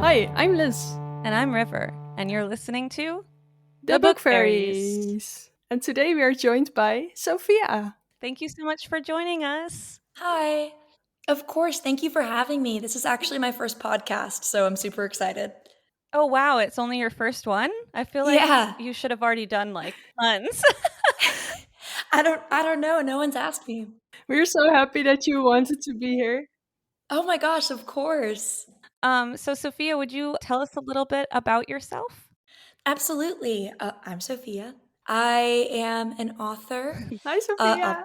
Hi, I'm Liz. And I'm River, and you're listening to The Book Fairies. And today we are joined by Sophia. Thank you so much for joining us. Hi. Of course, thank you for having me. This is actually my first podcast, so I'm super excited. Oh, wow, it's only your first one? I feel like you should have already done like tons. I don't know. No one's asked me. We're so happy that you wanted to be here. Oh my gosh, of course. So Sophia, would you tell us a little bit about yourself? Absolutely. I'm Sophia. I am an author. Hi, Sophia.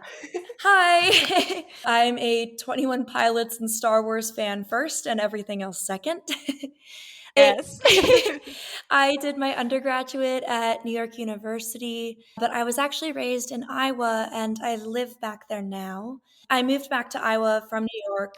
Hi. I'm a 21 Pilots and Star Wars fan first and everything else second. Yes. I did my undergraduate at New York University, but I was actually raised in Iowa and I live back there now. I moved back to Iowa from New York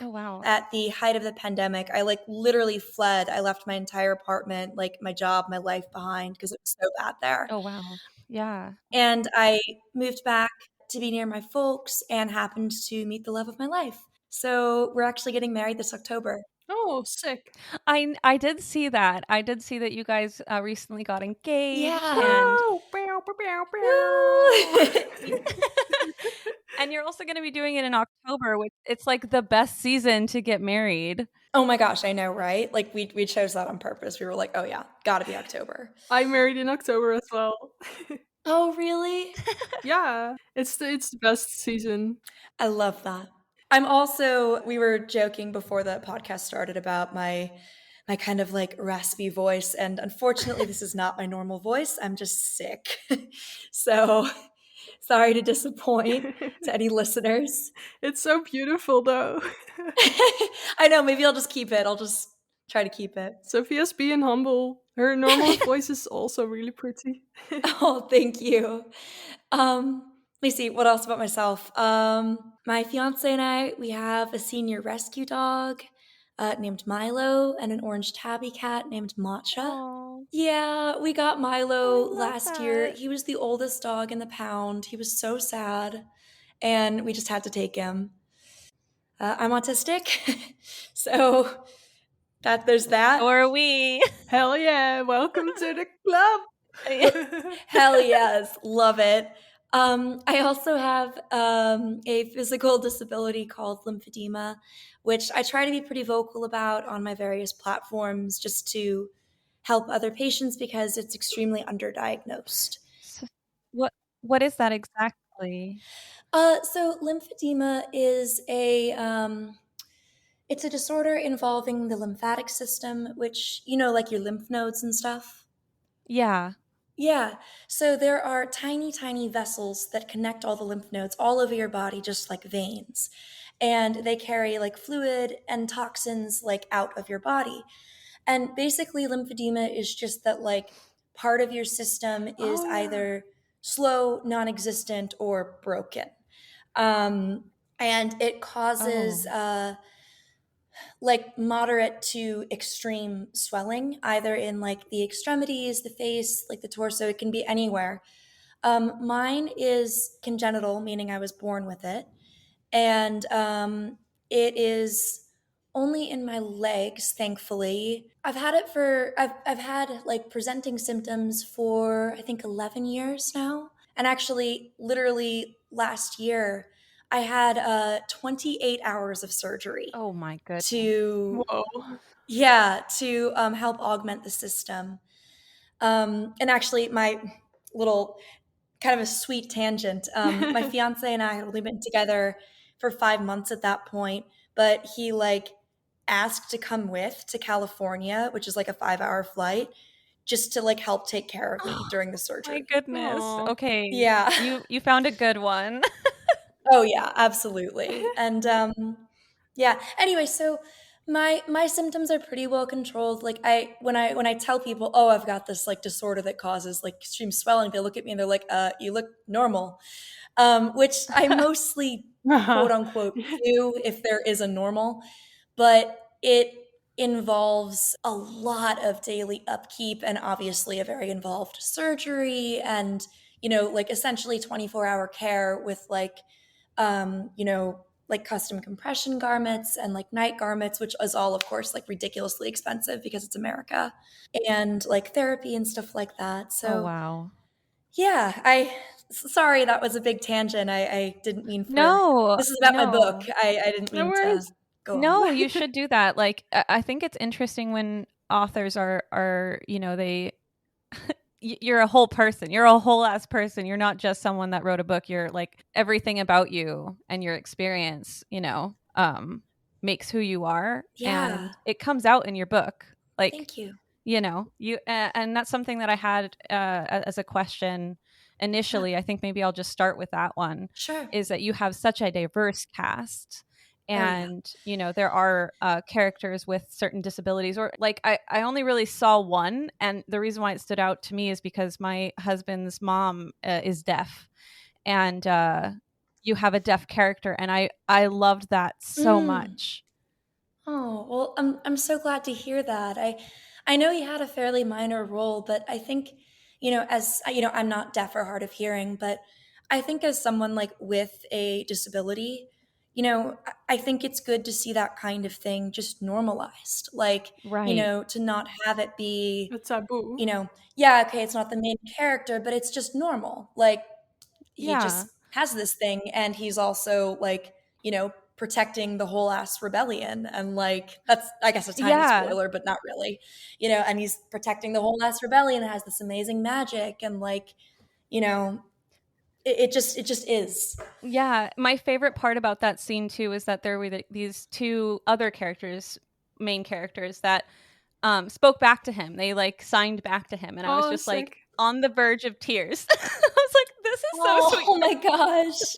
at the height of the pandemic. I literally fled. I left my entire apartment, my job, my life behind because it was so bad there. Oh, wow. Yeah. And I moved back to be near my folks and happened to meet the love of my life. So we're actually getting married this October. Oh, sick. I did see that. I did see that you guys recently got engaged. Yeah. And you're also going to be doing it in October, which it's like the best season to get married. Oh my gosh, I know, right? We chose that on purpose. We were like, oh yeah, gotta be October. I'm married in October as well. Oh, really? Yeah, it's the best season. I love that. We were joking before the podcast started about my kind of raspy voice, and unfortunately this is not my normal voice. I'm just sick. So sorry to disappoint to any listeners. It's so beautiful though. I know, maybe I'll just keep it. I'll just try to keep it. Sophia's being humble. Her normal voice is also really pretty. Oh, thank you. Let me see, what else about myself? My fiance and I, we have a senior rescue dog named Milo and an orange tabby cat named Matcha. Aww. Yeah, we got Milo last year. that. He was the oldest dog in the pound. He was so sad, and we just had to take him. I'm autistic, so there's that. So are we. Hell yeah, welcome to the club. Hell yes, love it. I also have a physical disability called lymphedema, which I try to be pretty vocal about on my various platforms just to help other patients because it's extremely underdiagnosed. So what is that exactly? So lymphedema is it's a disorder involving the lymphatic system, which, like your lymph nodes and stuff. Yeah. Yeah. So there are tiny, tiny vessels that connect all the lymph nodes all over your body, just like veins. And they carry fluid and toxins out of your body. And basically lymphedema is just that part of your system is either slow, non-existent, or broken. And it causes moderate to extreme swelling, either in the extremities, the face, the torso. It can be anywhere. Mine is congenital, meaning I was born with it. And it is only in my legs, thankfully. I've had presenting symptoms for, I think, 11 years now. And actually, literally last year, I had 28 hours of surgery. Oh my goodness. To help augment the system. And actually, my little kind of a sweet tangent. My fiance and I had only been together for 5 months at that point, but he asked to come to California, which is a 5-hour flight, just to help take care of me during the surgery. My goodness. Aww. Okay. Yeah. You found a good one. Oh yeah, absolutely. And yeah. Anyway, so my symptoms are pretty well controlled. When I tell people, oh, I've got this disorder that causes extreme swelling, they look at me and they're like, you look normal. Which I mostly quote unquote do if there is a normal, but it involves a lot of daily upkeep and obviously a very involved surgery and essentially 24-hour care with like custom compression garments and like night garments, which is all, of course, like ridiculously expensive because it's America, and like therapy and stuff like that. So, wow. Yeah, sorry, that was a big tangent. I didn't mean for. No, This is about my book. no. I didn't No mean to worries. go on. No, you should do that. Like, I think it's interesting when authors are they you're a whole person. You're a whole ass person. You're not just someone that wrote a book. You're like everything about you and your experience, makes who you are. Yeah. And it comes out in your book. Like, Thank you. And that's something that I had as a question initially. I think maybe I'll just start with that one. Sure. Is that you have such a diverse cast, and there are characters with certain disabilities, or like I only really saw one, and the reason why it stood out to me is because my husband's mom is deaf, and you have a deaf character, and I loved that so much. Oh, well, I'm so glad to hear that. I know he had a fairly minor role, but I think, as I'm not deaf or hard of hearing, but I think as someone like with a disability, I think it's good to see that kind of thing just normalized. Like, Right. to not have it be, A taboo. yeah, okay, it's not the main character, but it's just normal. Like, he Yeah. just has this thing, and he's also like, protecting the whole ass rebellion, and like that's, I guess, a tiny spoiler, but not really, and he's protecting the whole ass rebellion, and has this amazing magic, and like, it just is. Yeah, my favorite part about that scene too is that there were these two other main characters that spoke back to him. They like signed back to him, and I was just sick. like on the verge of tears. I was like, this is so sweet. Oh my gosh.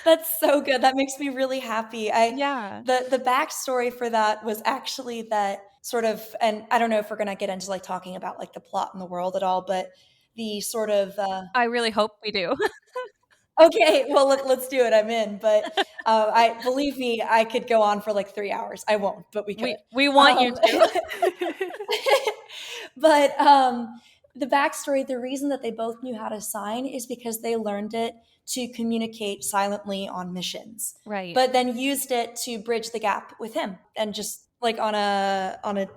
That's so good. That makes me really happy. Yeah. The backstory for that was actually that sort of, and I don't know if we're gonna get into like talking about like the plot in the world at all, but the sort of I really hope we do. Okay, well let's do it. I'm in. But I believe me, I could go on for like 3 hours. I won't, but we could. We want you to. But the backstory, the reason that they both knew how to sign is because they learned it to communicate silently on missions. Right. But then used it to bridge the gap with him, and just like on a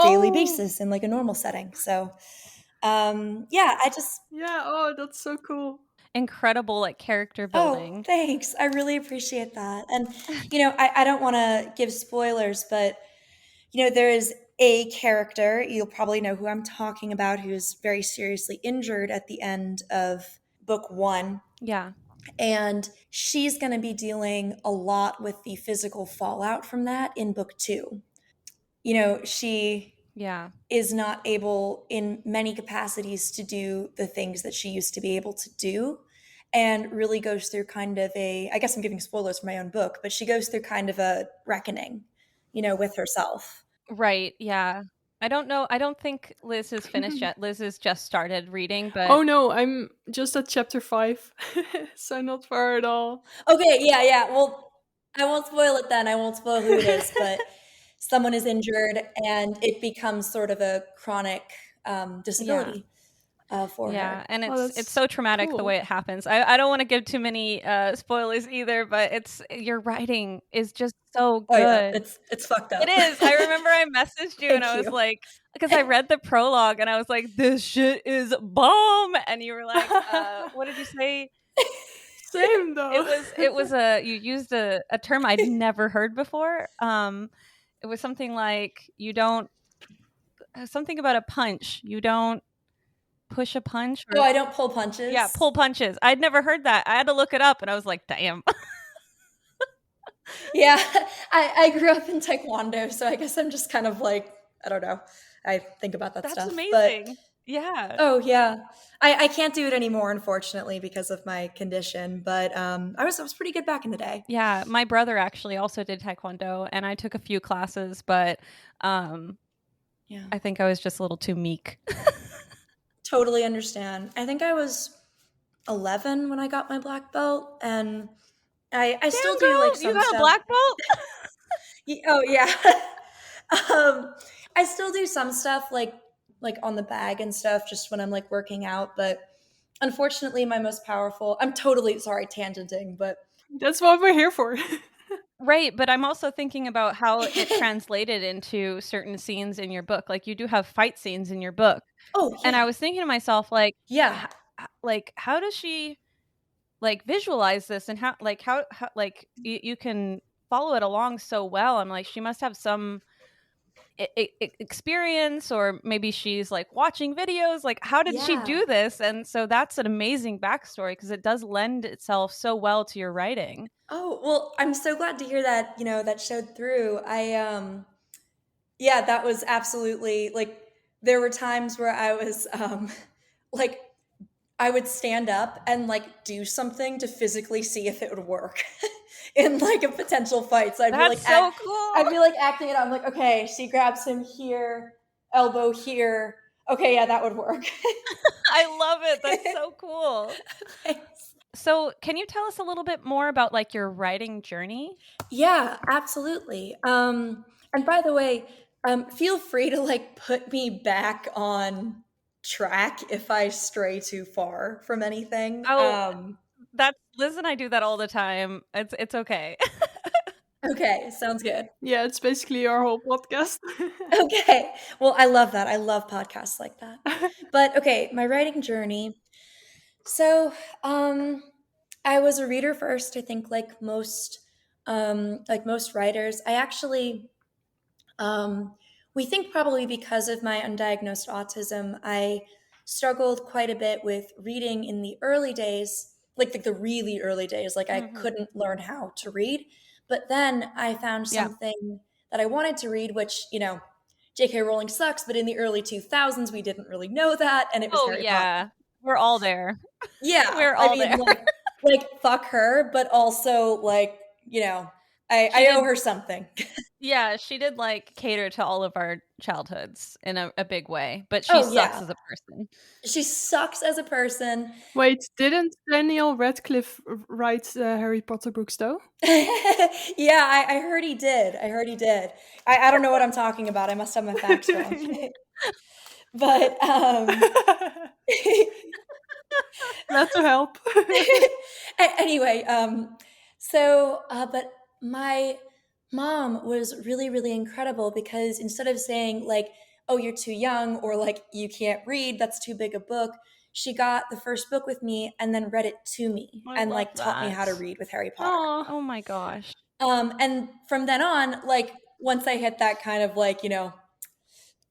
daily basis in like a normal setting. So yeah, that's so cool. Incredible like character building. Oh, thanks. I really appreciate that. And I don't want to give spoilers, but there is a character, you'll probably know who I'm talking about, who's very seriously injured at the end of book 1. Yeah. And she's going to be dealing a lot with the physical fallout from that in book 2. She is not able in many capacities to do the things that she used to be able to do, and really goes through kind of I guess I'm giving spoilers for my own book, but she goes through kind of a reckoning, with herself. Right. Yeah. I don't know. I don't think Liz has finished yet. Liz has just started reading, but oh no, I'm just at chapter 5, so not far at all. Okay, yeah. Well, I won't spoil it then. I won't spoil who it is, but someone is injured, and it becomes sort of a chronic disability for her. Yeah, and it's so traumatic the way it happens. I don't want to give too many spoilers either, but your writing is just so good. Oh, yeah. It's fucked up. It is. I remember I messaged you and I was like, because I read the prologue and I was like, this shit is bomb, and you were like, what did you say? Same though. It was you used a term I'd never heard before. It was something like something about a punch. You don't push a punch. Oh, I don't pull punches. Yeah, pull punches. I'd never heard that. I had to look it up, and I was like, damn. Yeah, I grew up in Taekwondo, so I guess I'm just kind of like, I don't know. I think about that stuff. That's amazing. But, yeah. Oh, yeah. I can't do it anymore, unfortunately, because of my condition. But I was pretty good back in the day. Yeah, my brother actually also did Taekwondo, and I took a few classes, but I think I was just a little too meek. Totally understand. I think I was 11 when I got my black belt, and I still do like some stuff. You got stuff. A black belt? Oh yeah. I still do some stuff like on the bag and stuff, just when I'm like working out. But unfortunately, my most powerful. I'm totally sorry, tangenting, but that's what we're here for. Right, but I'm also thinking about how it translated into certain scenes in your book. Like, you do have fight scenes in your book. Oh, And I yeah. was thinking to myself, like, Yeah. how does she, like, visualize this, and how like, you can follow it along so well. I'm like, she must have some experience, or maybe she's, like, watching videos. Like, how did she Yeah. do this? And so that's an amazing backstory, because it does lend itself so well to your writing. Oh, well, I'm so glad to hear that, that showed through. Yeah, that was absolutely like there were times where I was like I would stand up and like do something to physically see if it would work in like a potential fight. So That's so cool. I'd be like acting it out. I'm like, okay, she grabs him here, elbow here. Okay, yeah, that would work. I love it. That's so cool. Thanks. So, can you tell us a little bit more about, like, your writing journey? Yeah, absolutely. And by the way, feel free to like put me back on track if I stray too far from anything. Oh, that's Liz and I do that all the time. It's okay. Okay, sounds good. Yeah, it's basically our whole podcast. Okay, well, I love that. I love podcasts like that. But okay, my writing journey. So, I was a reader first. I think like most writers. I actually we think probably because of my undiagnosed autism, I struggled quite a bit with reading in the early days, like the really early days. Like I Mhm. couldn't learn how to read. But then I found Yeah. something that I wanted to read, which, J.K. Rowling sucks, but in the early 2000s, we didn't really know that. And it was Oh, Harry Potter. yeah. We're all there. Yeah. We're I all mean, there. like fuck her, but also like, I She owe did her something. Yeah, she did, like, cater to all of our childhoods in a big way, but she Oh, sucks yeah. as a person. She sucks as a person. Wait, didn't Daniel Radcliffe write the Harry Potter books though? Yeah, I heard he did. I heard he did. I don't know what I'm talking about. I must have my facts wrong. But Glad to help. anyway, but my mom was really, really incredible because instead of saying like, "Oh, you're too young," or like, "You can't read, that's too big a book," she got the first book with me and then read it to me I and love like taught me how to that. read with Harry Potter. Aw. Oh my gosh. And from then on, like once I hit that kind of like,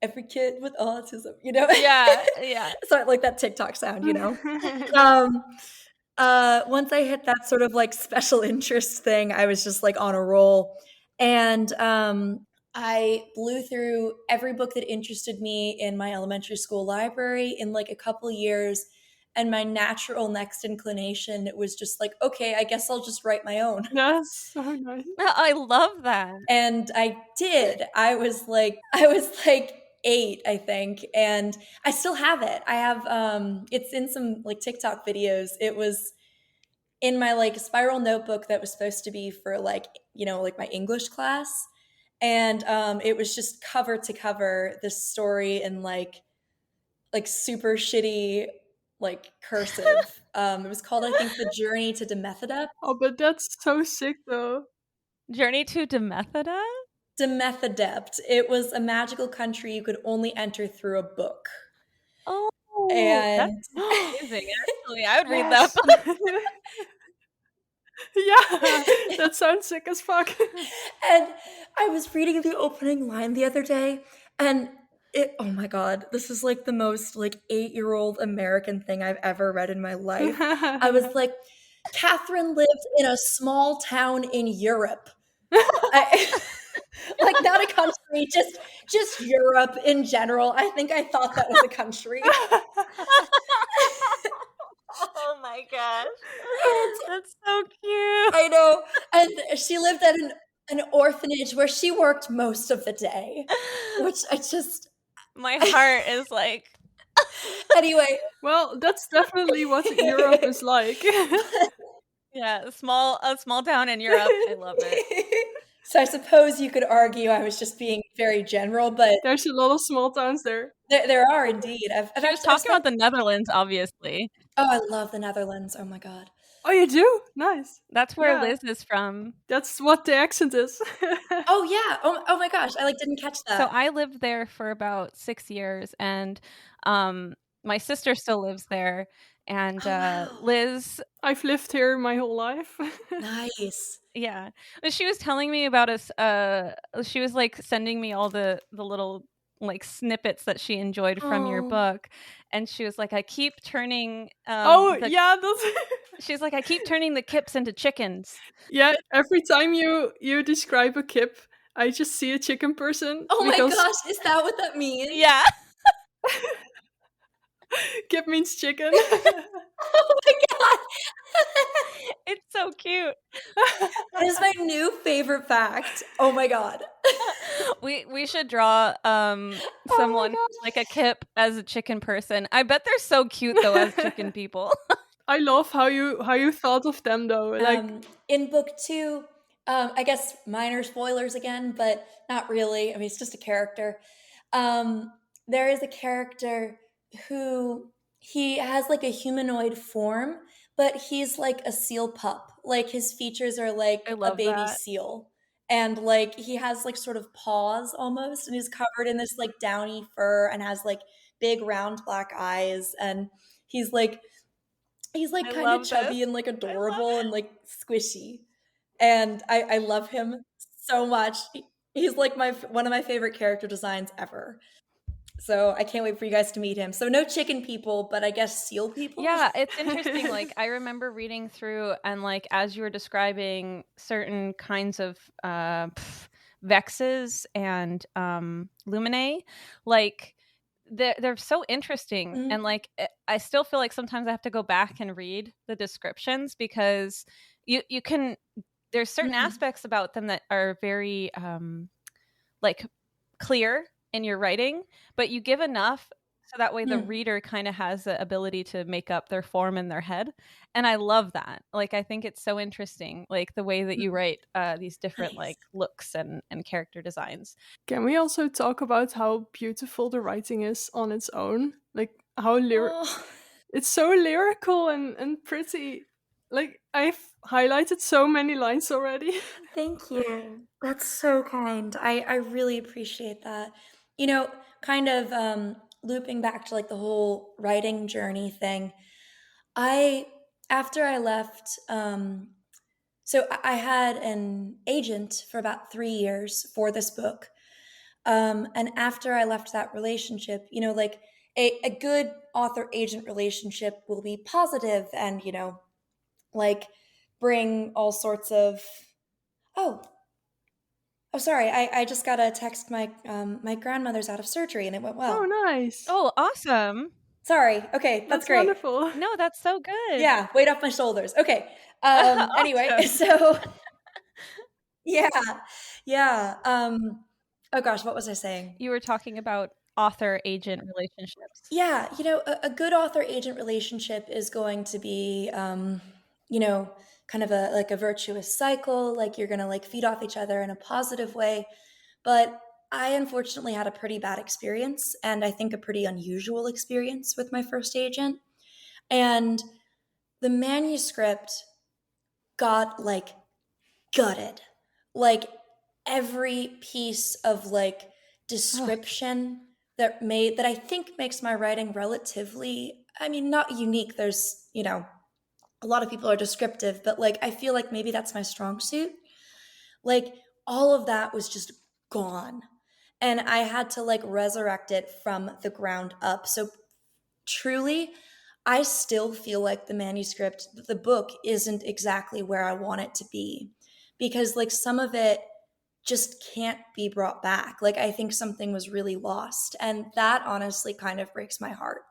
every kid with autism, Yeah, yeah. Sorry, like that TikTok sound, once I hit that sort of like special interest thing, I was just like on a roll. And I blew through every book that interested me in my elementary school library in like a couple years. And my natural next inclination was just like, okay, I guess I'll just write my own. That's so nice. I love that. And I did. I was like 8, I think, and I still have it. I have it's in some like TikTok videos. It was in my like spiral notebook that was supposed to be for like, like my English class. And it was just cover to cover this story in like super shitty like cursive. It was called, I think, The Journey to Demetheda. Oh, but that's so sick though. Journey to Demetheda? Demethedept. It was a magical country you could only enter through a book. Oh, And that's amazing, actually. I would read Yes. that book. Yeah, that sounds sick as fuck. And I was reading the opening line the other day, and oh my god, this is like the most like 8-year-old American thing I've ever read in my life. I was like, Catherine lived in a small town in Europe. Like not a country, just Europe in general. I think I thought that was a country. Oh my gosh. That's so cute. I know. And she lived at an orphanage where she worked most of the day, which I just My heart is like anyway. Well, that's definitely what Europe is like. Yeah, a small town in Europe. I love it. So I suppose you could argue I was just being very general, but There's a lot of small towns there. there are indeed. She was talking about the Netherlands, obviously. Oh, I love the Netherlands. Oh my god. Oh, you do? Nice. That's where Yeah. Liz is from. That's what the accent is. Oh yeah. Oh my gosh. I like didn't catch that. So I lived there for about 6 years, and my sister still lives there. And Oh, wow. Liz, I've lived here my whole life. Nice. yeah, but she was telling me about us. She was like sending me all the little like snippets that she enjoyed from your Oh. book, and she was like, I keep turning. Oh, yeah, that's She's like, I keep turning the kips into chickens. yeah. Every time you describe a kip, I just see a chicken person. Oh my because gosh, is that what that means? Yeah. kip means chicken. Oh my god. It's so cute. That is my new favorite fact. Oh my god. We should draw someone who's like a kip as a chicken person. I bet they're so cute though as chicken people. I love how you thought of them though. Like in book 2, I guess minor spoilers again, but not really. I mean, it's just a character. There is a character who he has like a humanoid form, but he's like a seal pup. Like his features are like I a love baby that. seal. And like he has like sort of paws almost, and he's covered in this like downy fur and has like big round black eyes, and he's like I kind love of chubby this. and like adorable and like squishy, and I love him so much. He's like one of my favorite character designs ever. So I can't wait for you guys to meet him. So no chicken people, but I guess seal people. Yeah, it's interesting. Like I remember reading through, and like as you were describing certain kinds of vexes and luminae, like they're so interesting. Mhm. And like I still feel like sometimes I have to go back and read the descriptions, because you can, there's certain Mhm. aspects about them that are very like clear in your writing, but you give enough so that way the reader kind of has the ability to make up their form in their head. And I love that. Like I think it's so interesting, like the way that you write these different Nice. like looks and character designs. can we also talk about how beautiful the writing is on its own? Like how Oh, it's so lyrical and pretty. Like I've highlighted so many lines already. thank you. That's so kind. I really appreciate that. You know, kind of looping back to like the whole writing journey thing. I after I left so I had an agent for about 3 years for this book. And after I left that relationship, you know, like a good author agent relationship will be positive and, you know, like bring all sorts of oh sorry, I just got a text. My grandmother's out of surgery and it went well. Oh, nice. Oh, awesome. Sorry. Okay, that's great. Wonderful. No, that's so good. Yeah, weight off my shoulders. Okay. Anyway, Awesome. so yeah. Yeah. Oh gosh, what was I saying? You were talking about author agent relationships. Yeah, you know, a good author agent relationship is going to be, you know, kind of a like a virtuous cycle. Like you're gonna like feed off each other in a positive way. But I unfortunately had a pretty bad experience, and I think a pretty unusual experience with my first agent. And the manuscript got like gutted. Like every piece of like description that I think makes my writing relatively, I mean, not unique. There's, you know, a lot of people are descriptive, but like I feel like maybe that's my strong suit. Like all of that was just gone. And I had to like resurrect it from the ground up. So truly, I still feel like the manuscript, the book isn't exactly where I want it to be, because like some of it just can't be brought back. Like I think something was really lost, and that honestly kind of breaks my heart.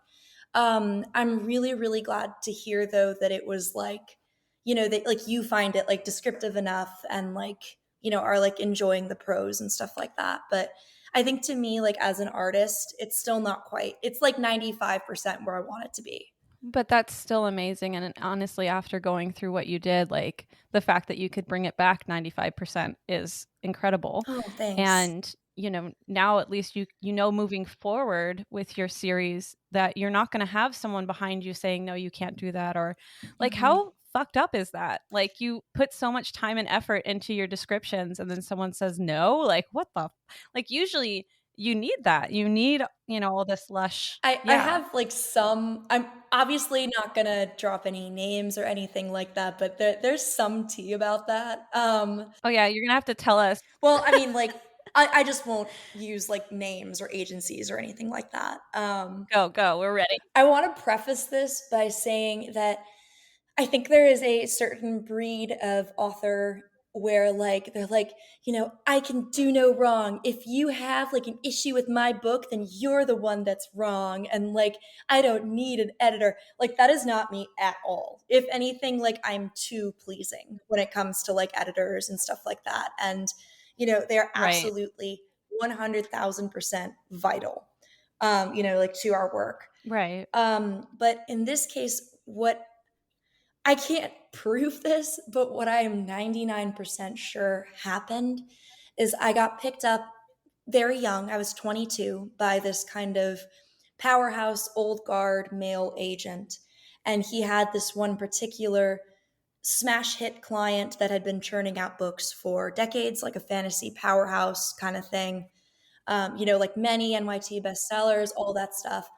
I'm really, really glad to hear though that it was like, you know, that like you find it like descriptive enough and like, you know, are like enjoying the prose and stuff like that. But I think to me, like as an artist, it's still not quite, it's like 95% where I want it to be. But that's still amazing. And honestly, after going through what you did, like the fact that you could bring it back 95% is incredible. Oh, thanks. And, you know, now at least you know, moving forward with your series that you're not going to have someone behind you saying, no, you can't do that. Or like, how fucked up is that? Like, you put so much time and effort into your descriptions and then someone says no? Like, what the like, usually you need that. You need, all this lush. I have like I'm obviously not gonna drop any names or anything like that, but there's some tea about that. Oh yeah, you're gonna have to tell us. Well, I mean, like, I just won't use like names or agencies or anything like that. Go, we're ready. I want to preface this by saying that I think there is a certain breed of author where like they're like, I can do no wrong. If you have like an issue with my book, then you're the one that's wrong. And like, I don't need an editor. Like, that is not me at all. If anything, like, I'm too pleasing when it comes to like editors and stuff like that. And, they're absolutely 100,000% vital, like to our work. Right. But in this case, what I can't prove this, but what I am 99% sure happened is I got picked up very young. I was 22 by this kind of powerhouse old guard male agent. And he had this one particular smash hit client that had been churning out books for decades, like a fantasy powerhouse kind of thing. Like many NYT bestsellers, all that stuff.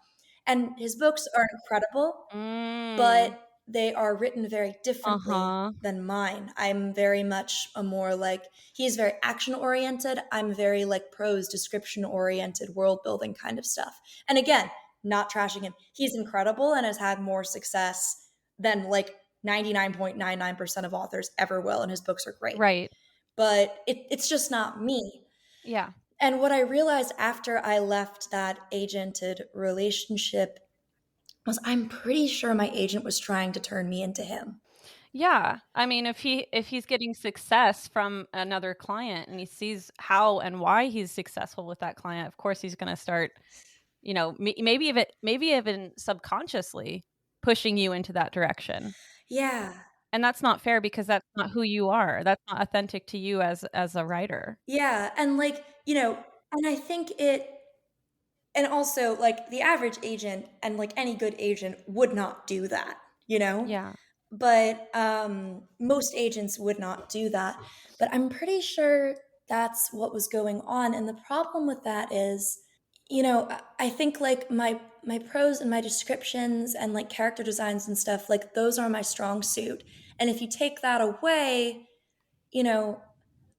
And his books are incredible, but they are written very differently than mine. I'm very much a more like, he's very action oriented. I'm very like prose description oriented, world building kind of stuff. And again, not trashing him. He's incredible and has had more success than like 99.99% of authors ever will. And his books are great. Right. But it's just not me. Yeah. And what I realized after I left that agented relationship was I'm pretty sure my agent was trying to turn me into him. Yeah. I mean, if he's getting success from another client and he sees how and why he's successful with that client, of course he's going to start, maybe even subconsciously pushing you into that direction. Yeah. And that's not fair because that's not who you are. That's not authentic to you as a writer. Yeah. And like, and I think and also like the average agent and like any good agent would not do that, Yeah. But most agents would not do that. But I'm pretty sure that's what was going on. And the problem with that is, I think like my prose and my descriptions and like character designs and stuff, like those are my strong suit. And if you take that away, I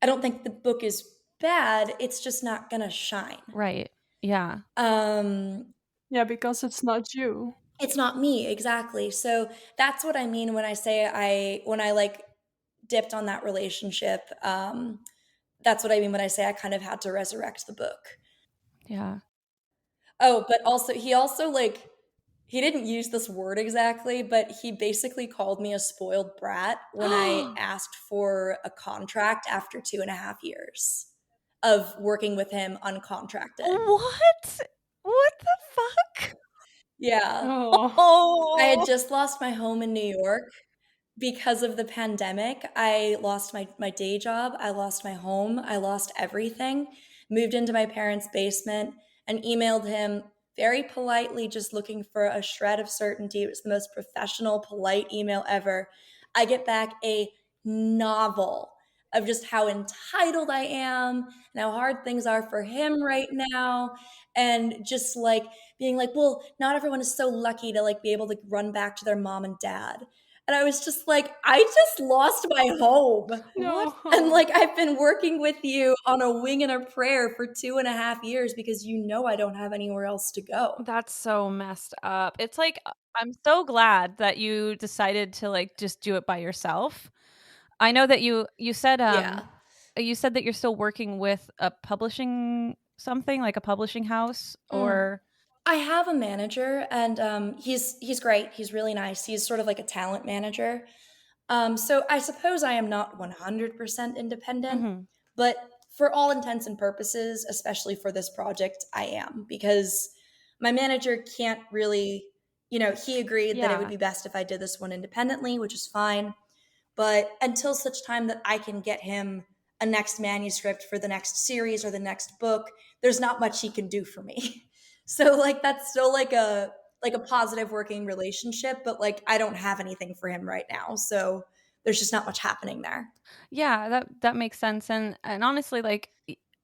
don't think the book is bad. It's just not gonna shine. Right. Yeah. Yeah, because it's not you. It's not me, exactly. So that's what I mean when I say when I like dipped on that relationship. That's what I mean when I say I kind of had to resurrect the book. Yeah. Oh, but also he didn't use this word exactly, but he basically called me a spoiled brat when I asked for a contract after 2.5 years of working with him uncontracted. What? What the fuck? Yeah. Oh. I had just lost my home in New York because of the pandemic. I lost my day job. I lost my home. I lost everything. Moved into my parents' basement and emailed him very politely, just looking for a shred of certainty. It was the most professional, polite email ever. I get back a novel of just how entitled I am and how hard things are for him right now. And just like being like, well, not everyone is so lucky to like be able to run back to their mom and dad. And I was just like, I just lost my home. No. And like, I've been working with you on a wing and a prayer for 2.5 years because I don't have anywhere else to go. That's so messed up. It's like, I'm so glad that you decided to like just do it by yourself. I know that you said you said that you're still working with a publishing something like a publishing house or I have a manager and he's great. He's really nice. He's sort of like a talent manager. So I suppose I am not 100% independent, but for all intents and purposes, especially for this project, I am because my manager can't really, he agreed that it would be best if I did this one independently, which is fine. But until such time that I can get him a next manuscript for the next series or the next book, there's not much he can do for me. So like that's still like a like a positive working relationship, but like I don't have anything for him right now. So there's just not much happening there. Yeah, that makes sense. And honestly, like,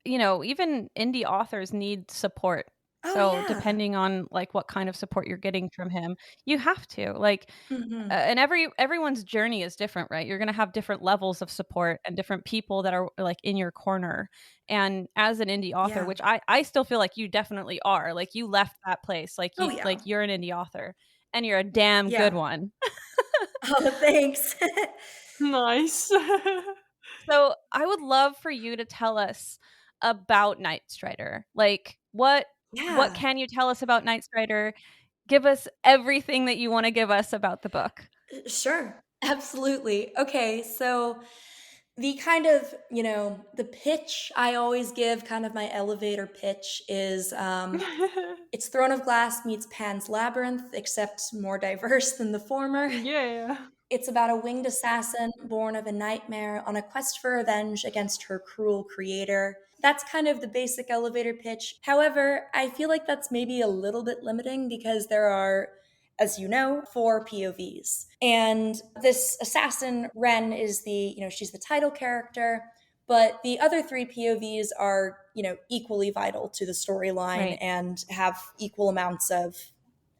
you know, even indie authors need support. Oh So yeah. depending on like what kind of support you're getting from him, you have to like, Mm-hmm. and everyone's journey is different, right? You're going to have different levels of support and different people that are like in your corner. And as an indie author, Yeah. which I still feel like you definitely are, like you left that place, Oh yeah. like you're an indie author and you're a damn good Yeah. one. Oh, thanks. Nice. So I would love for you to tell us about Nightstrider. Like what Yeah. can you tell us about Nightstrider? Give us everything that you want to give us about the book. Sure. Absolutely. Okay, so the kind of, the pitch I always give, kind of my elevator pitch is it's Throne of Glass meets Pan's Labyrinth, except more diverse than the former. Yeah. It's about a winged assassin born of a nightmare on a quest for revenge against her cruel creator. That's kind of the basic elevator pitch. However, I feel like that's maybe a little bit limiting because there are, as you know, 4 POVs. And this assassin, Ren, is she's the title character, but the other 3 POVs are, equally vital to the storyline Right. and have equal amounts of,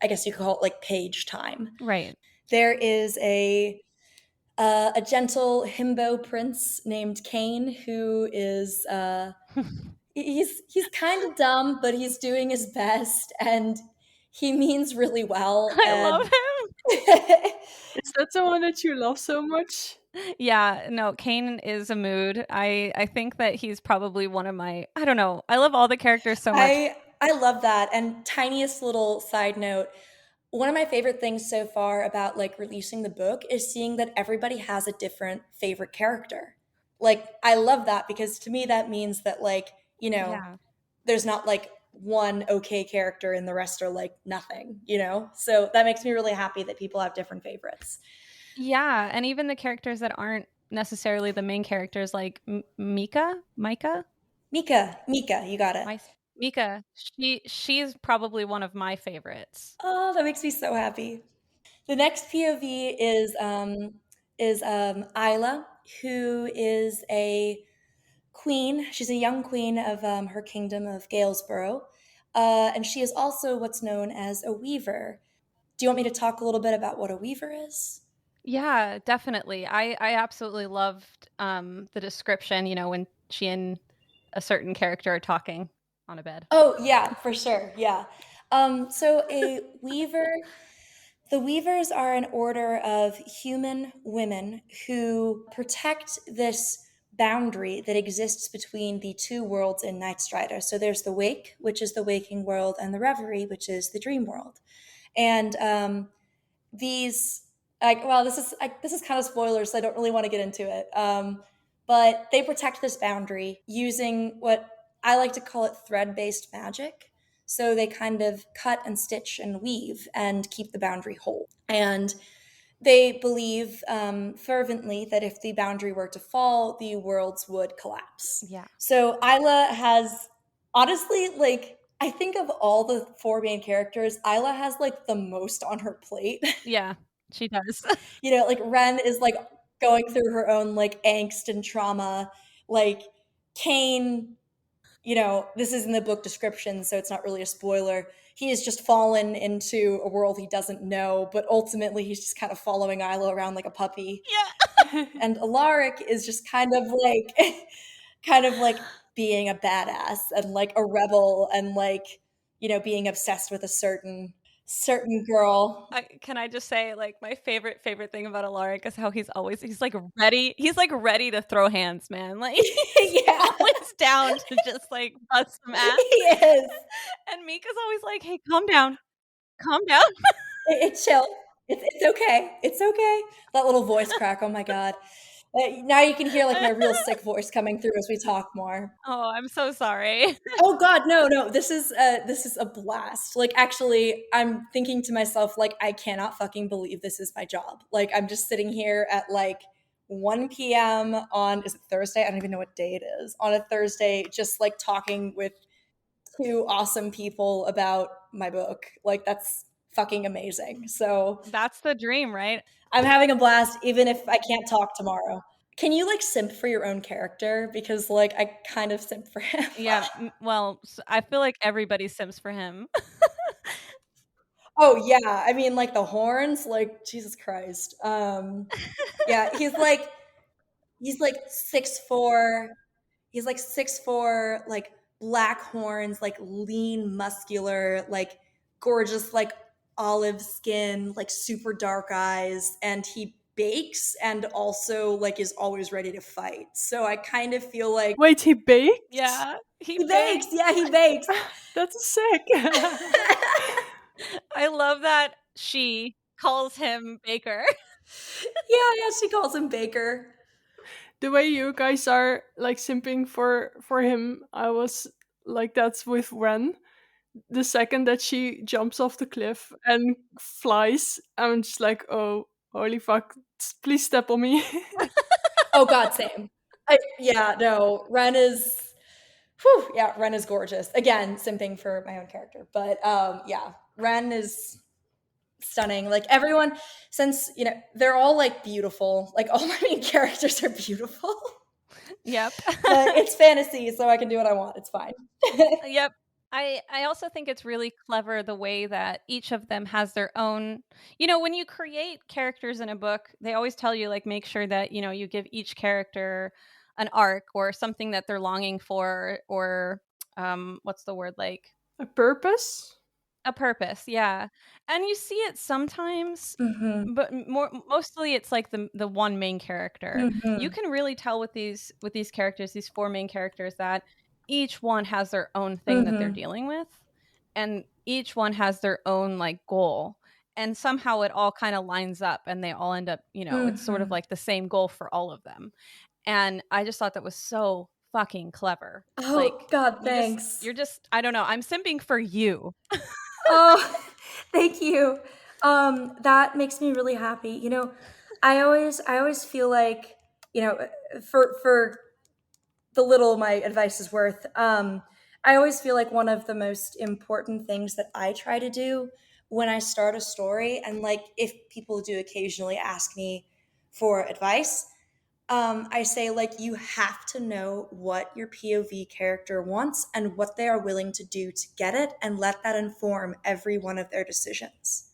I guess you could call it like page time. Right. There is a gentle himbo prince named Kane who is he's kind of dumb, but he's doing his best, and he means really well. I love And him. Is that the one that you love so much? Yeah, no, Kane is a mood. I think that he's probably one of my, I don't know. I love all the characters so much. I love that. And tiniest little side note, one of my favorite things so far about like releasing the book is seeing that everybody has a different favorite character. Like I love that because to me that means that like, Yeah. there's not like one okay character and the rest are like nothing, So that makes me really happy that people have different favorites. Yeah, and even the characters that aren't necessarily the main characters like Micah, Mika, you got it. Mika, she's probably one of my favorites. Oh, that makes me so happy. The next POV is Isla, who is a queen. She's a young queen of her kingdom of Galesborough, and she is also what's known as a weaver. Do you want me to talk a little bit about what a weaver is? Yeah, definitely. I absolutely loved the description, you know, when she and a certain character are talking on a bed. Oh yeah, for sure. Yeah. So the weavers are an order of human women who protect this boundary that exists between the 2 worlds in Nightstrider. So there's the wake, which is the waking world, and the reverie, which is the dream world. And these, like, well, this is kind of spoilers, so I don't really want to get into it. But they protect this boundary using what I like to call it thread-based magic. So they kind of cut and stitch and weave and keep the boundary whole. And they believe fervently that if the boundary were to fall, the worlds would collapse. Yeah. So Isla has, honestly, like, I think of all the 4 main characters, Isla has like the most on her plate. Yeah, she does. Like Ren is like going through her own like angst and trauma. Like Kane, this is in the book description, so it's not really a spoiler. He has just fallen into a world he doesn't know, but ultimately he's just kind of following Isla around like a puppy. Yeah. And Alaric is just kind of like kind of like being a badass and like a rebel and like, being obsessed with a certain girl. Can I just say, like, my favorite thing about Alaric is how he's like ready to throw hands, man. Like he's Yeah, always down to just like bust some ass. he is. And Mika's always like, "Hey, calm down, calm down." It's chill. It's okay. It's okay. That little voice crack. Oh my god. Now you can hear like my real sick voice coming through as we talk more. Oh, I'm so sorry. Oh god, no. This is a blast. Like actually, I'm thinking to myself like I cannot fucking believe this is my job. Like I'm just sitting here at like 1 p.m. on, is it Thursday? I don't even know what day it is. On a Thursday, just like talking with 2 awesome people about my book. Like that's fucking amazing. So That's the dream, right? I'm having a blast, even if I can't talk tomorrow. Can you like simp for your own character? Because like I kind of simp for him. Yeah. Well, I feel like everybody sims for him. Oh yeah, I mean like the horns, like Jesus Christ. Yeah, he's like 6'4". He's like 6'4", like black horns, like lean, muscular, like gorgeous, like olive skin, like super dark eyes, and he bakes and also like is always ready to fight. So I kind of feel like Wait, he baked? Yeah, he he bakes. Yeah, he bakes. That's sick. I love that she calls him Baker. Yeah, she calls him Baker. The way you guys are like simping for him, I was like that's with Ren. The second that she jumps off the cliff and flies, I'm just like, oh, holy fuck! Please step on me. Oh God, same. Yeah, no, Ren is. Whew, yeah, Ren is gorgeous. Again, simping for my own character, but yeah, Ren is stunning. Like everyone, since they're all like beautiful. Like all my main characters are beautiful. Yep. But it's fantasy, so I can do what I want. It's fine. Yep. I also think it's really clever the way that each of them has their own, when you create characters in a book, they always tell you like make sure that, you give each character an arc or something that they're longing for or what's the word, like A purpose? a purpose, yeah. And you see it sometimes, Mm-hmm. but mostly it's like the one main character. You Mm-hmm. can really tell with these characters, these four main characters, that each one has their own thing that they're Mm-hmm. dealing with, and each one has their own like goal. And somehow it all kind of lines up and they all end up, it's sort of Mm-hmm. like the same goal for all of them. And I just thought that was so fucking clever. Oh Like God, you're thanks. just I don't know, I'm simping for you. Oh, thank you. That makes me really happy. I always feel like, for the little my advice is worth, I always feel like one of the most important things that I try to do when I start a story, and like if people do occasionally ask me for advice, I say like you have to know what your POV character wants and what they are willing to do to get it, and let that inform every one of their decisions.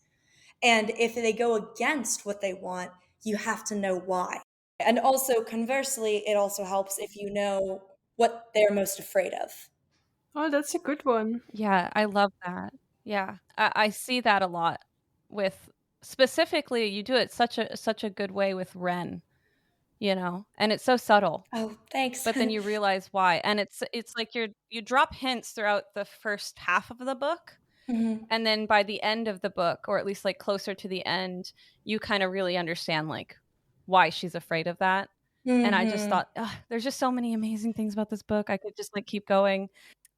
And if they go against what they want, you have to know why. And also, conversely, it also helps if you know what they're most afraid of. Oh, that's a good one. Yeah, I love that. Yeah, I see that a lot with specifically you do it such a good way with Ren, and it's so subtle, Oh, thanks. but then you realize why, and it's like you drop hints throughout the first half of the book, Mhm. and then by the end of the book, or at least like closer to the end, you kind of really understand like why she's afraid of that. And I just Mhm. thought, "Ugh, there's just so many amazing things about this book. I could just like keep going."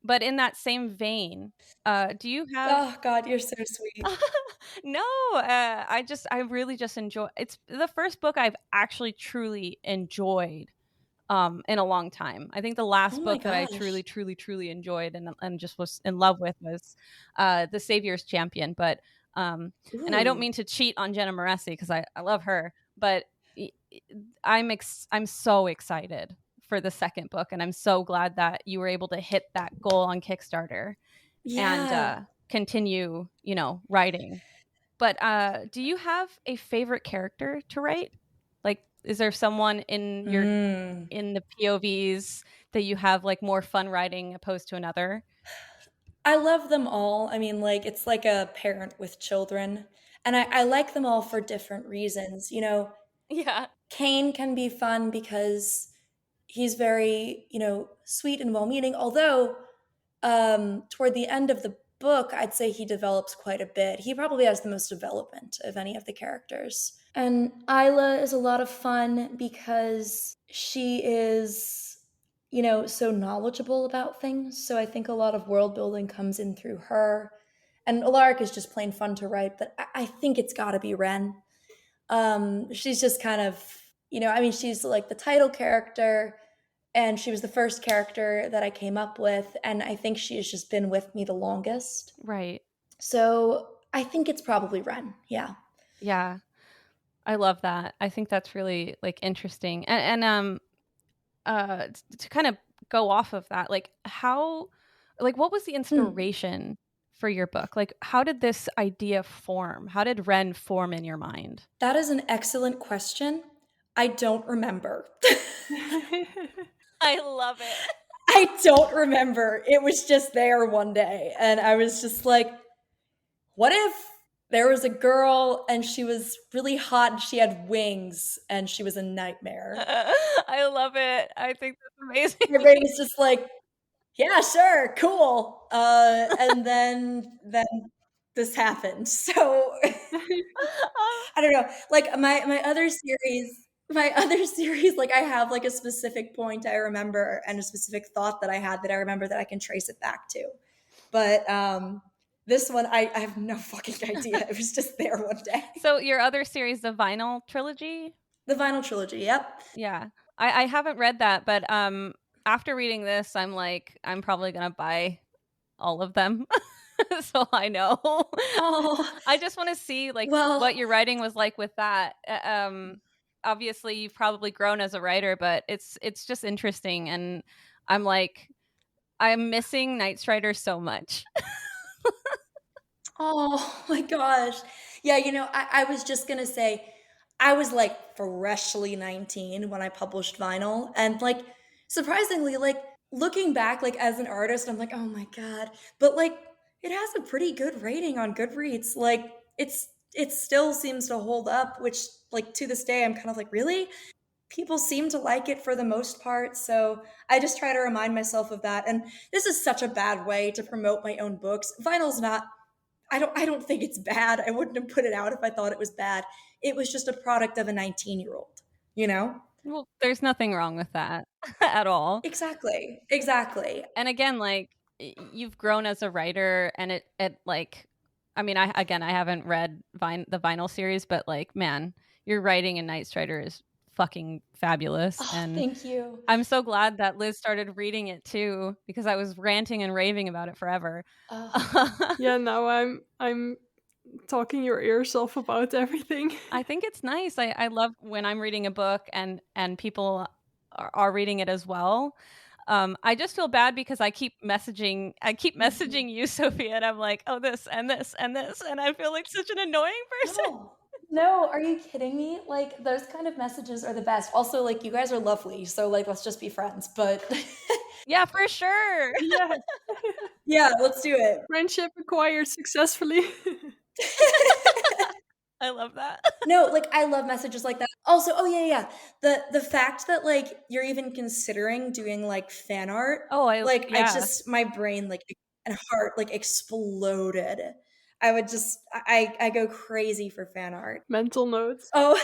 But in that same vein, do you have Oh God, you're so sweet. No, I really just enjoy it's the first book I've actually truly enjoyed, in a long time. I think the Oh last my book that I truly, gosh. truly, truly enjoyed and just was in love with was, The Savior's Champion, but, and I don't Ooh. mean to cheat on Jenna Moreci because I love her, but I'm so excited for the second book, and I'm so glad that you were able to hit that goal on Kickstarter and, Yeah. continue, writing. But, do you have a favorite character to write? Like, is there someone Mm. in the POVs that you have, like, more fun writing opposed to another? I love them all. I mean, like, it's like a parent with children. And I like them all for different reasons. Yeah. Kane can be fun because he's very, sweet and well meaning. Although, toward the end of the book, I'd say he develops quite a bit. He probably has the most development of any of the characters. And Isla is a lot of fun because she is, so knowledgeable about things. So I think a lot of world building comes in through her. And Alaric is just plain fun to write, but I think it's got to be Ren. She's just kind of, I mean, she's like the title character, and she was the first character that I came up with, and I think she has just been with me the longest. Right. So I think it's probably Ren. Yeah. Yeah. I love that. I think that's really like interesting. To kind of go off of that, like what was the Hmm. inspiration for your book? Like how did this idea form? How did Ren form in your mind? That is an excellent question. I don't remember. I love it. I don't remember. It was just there one day, and I was just like, what if there was a girl and she was really hot and she had wings and she was a nightmare? I love it. I think that's My amazing. brain was just like, yeah, sure, cool. And then this happened. So I don't know. Like my other series, like I have like a specific point I remember and a specific thought that I had that I remember that I can trace it back to. But this one I have no fucking idea. It was just there one day. So your other series, the Vinyl trilogy? The Vinyl trilogy, yep. Yeah. I haven't read that, but after reading this, I'm like, I'm probably gonna buy all of them. So I know. Oh, I just want to see like what well, your writing was like with that. Obviously you've probably grown as a writer, but it's just interesting, and I'm like, I'm missing Nightstrider so much. oh my gosh. Yeah, I was just gonna say, I was like freshly 19 when I published Vinyl. And like, surprisingly, like looking back, like as an artist, I'm like, oh my God. But like, it has a pretty good rating on Goodreads. Like, it still seems to hold up, which like to this day, I'm kind of like, really? People seem to like it for the most part. So I just try to remind myself of that. And this is such a bad way to promote my own books. Vinyl's not, I don't think it's bad. I wouldn't have put it out if I thought it was bad. It was just a product of a 19-year-old, you know? Well, there's nothing wrong with that at all. Exactly. Exactly. And again, like you've grown as a writer, and it like, I mean, I haven't read the Vinyl series, but like, man, your writing in Nightstrider is fucking fabulous. Oh, And thank you. I'm so glad that Liz started reading it too, because I was ranting and raving about it forever. Oh, Yeah, now I'm talking your ears off about everything. I think it's nice. I love when I'm reading a book and people are reading it as well. I just feel bad because I keep messaging you, Sophia, and I'm like, oh, this and this and this, and I feel like such an annoying person. no. No, are you kidding me? Like, those kind of messages are the best. Also, like, you guys are lovely. So, like, let's just be friends. But Yeah, for sure. Yeah, yeah, let's do it. friendship acquired successfully. I love that. No, like I love messages like that. Also, oh yeah, yeah. The fact that like you're even considering doing like fan art, Oh, like I yeah. just my brain like and heart like exploded. I would just I go crazy for fan art. Mental notes. Oh,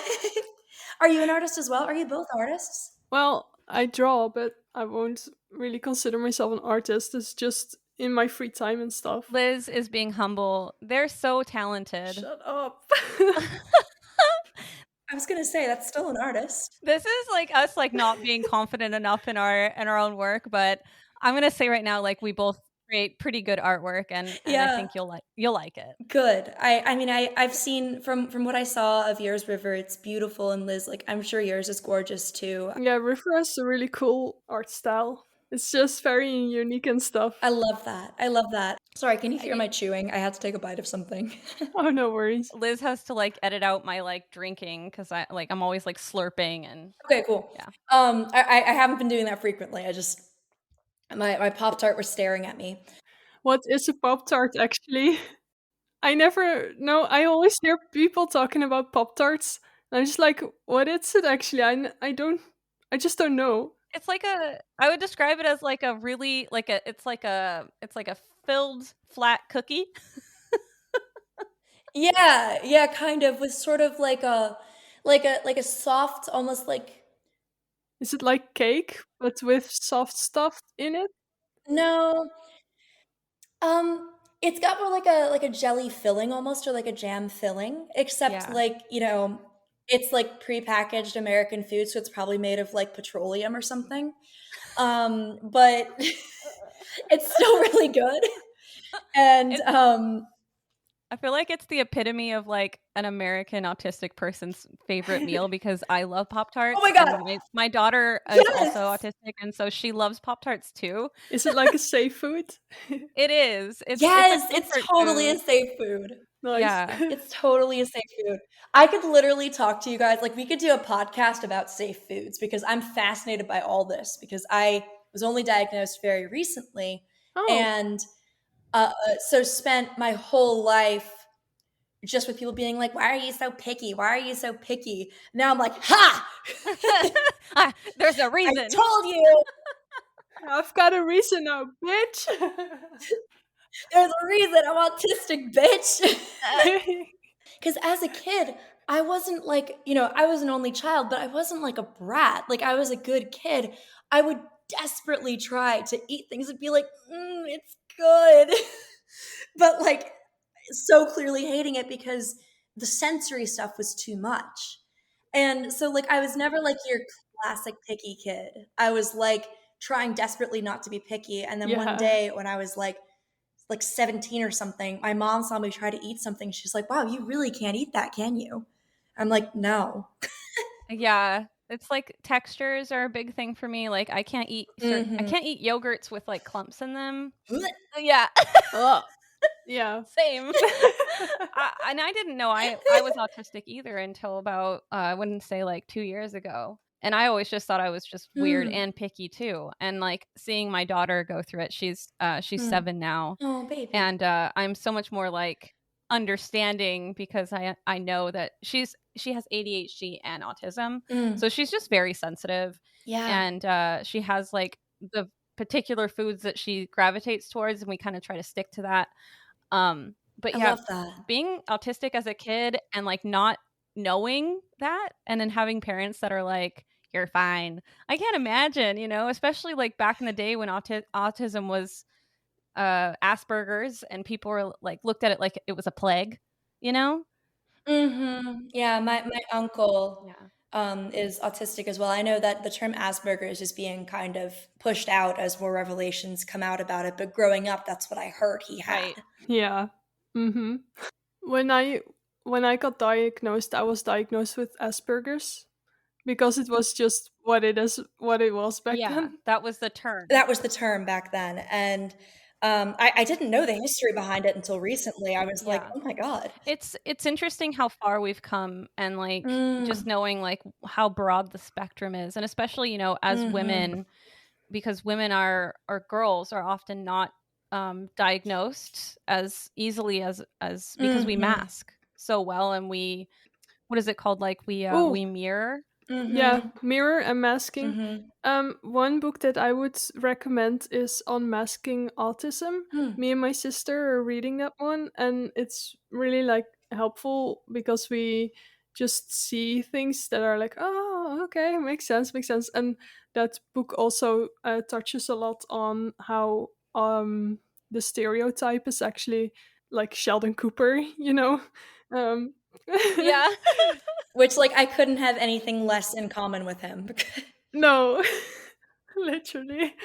are you an artist as well? Are you both artists? Well, I draw, but I won't really consider myself an artist. It's just in my free time and stuff. Liz is being humble. They're so talented. Shut up. I was gonna say that's still an artist. This is like us like not being confident enough in our own work, but I'm gonna say right now, like we both create pretty good artwork, and I Yeah, think you'll like it. good. I mean I've seen from what I saw of yours, River, it's beautiful, and Liz, like I'm sure yours is gorgeous too. Yeah, River has a really cool art style. It's just very unique and stuff. I love that. I love that. Sorry, can you hear my chewing? I had to take a bite of something. Oh, no worries. Liz has to like edit out my like drinking because I'm always like slurping and Okay, cool. yeah. I haven't been doing that frequently. I just my Pop Tart was staring at me. What is a Pop Tart actually? I never know. I always hear people talking about Pop Tarts. And I'm just like, what is it actually? I just don't know. It's like I would describe it as like a really like a it's like a filled flat cookie. Yeah, yeah, kind of with sort of like a soft, almost like Is it like cake, but with soft stuff in it? no. It's got more like a jelly filling almost, or like a jam filling, except Yeah. like, it's like prepackaged American food, so it's probably made of like petroleum or something. But it's still really good. And I feel like it's the epitome of like an American autistic person's favorite meal because I love Pop Tarts. Oh my God. And my daughter is also Yes. autistic, and so she loves Pop Tarts too. Is it like a safe food? It is. It's a Yes, it's comfort totally a food. safe food. Nice. Yeah. It's totally a safe food. I could literally talk to you guys, like we could do a podcast about safe foods because I'm fascinated by all this because I was only diagnosed very recently Oh, and so spent my whole life just with people being like, why are you so picky? Why are you so picky? Now I'm like, ha! There's a I reason. told you I've got a reason now, bitch. there's a reason I'm autistic, bitch. Because as a kid, I wasn't like, I was an only child, but I wasn't like a brat. Like, I was a good kid. I would desperately try to eat things and be like, it's good. But like, so clearly hating it because the sensory stuff was too much. And so, like, I was never like your classic picky kid. I was like trying desperately not to be picky. And then one Yeah. day when I was like 17 or something, my mom saw me try to eat something. She's like, wow, you really can't eat that, can you? I'm like, no. Yeah. It's like textures are a big thing for me. Like I can't eat I can't eat yogurts with like clumps in them. Yeah. Oh, yeah. Same. And I didn't know I was autistic either until about I wouldn't say like 2 years ago. And I always just thought I was just weird and picky too. And like seeing my daughter go through it, she's 7 now. Oh, baby. And I'm so much more like understanding because I know that she has ADHD and autism. So she's just very sensitive. Yeah. And she has like the particular foods that she gravitates towards, and we kind of try to stick to that. But I yeah, love that. being autistic as a kid and like not knowing that, and then having parents that are like, you're fine. I can't imagine, especially like back in the day when autism was Asperger's and people were like looked at it like it was a plague, Yeah, my uncle Yeah. is autistic as well. I know that the term Asperger's is being kind of pushed out as more revelations come out about it, but growing up, that's what I heard he had. Right. Yeah. Mm-hmm. When I got diagnosed, I was diagnosed with Asperger's because it was just what it was back Yeah, then. that was the term. That was the term back then. And I didn't know the history behind it until recently. I was like, Yeah. oh my God. It's interesting how far we've come, and like just knowing like how broad the spectrum is, and especially as women, because women are or girls are often not diagnosed as easily as because we mask so well, and we, what is it called, like we mirror. Yeah, mirror and masking. One book that I would recommend is Unmasking Autism. Me and my sister are reading that one, and it's really like helpful because we just see things that are like, oh, okay, makes sense. And that book also touches a lot on how the stereotype is actually like Sheldon Cooper, Um, Yeah. Which, like, I couldn't have anything less in common with him. No, literally.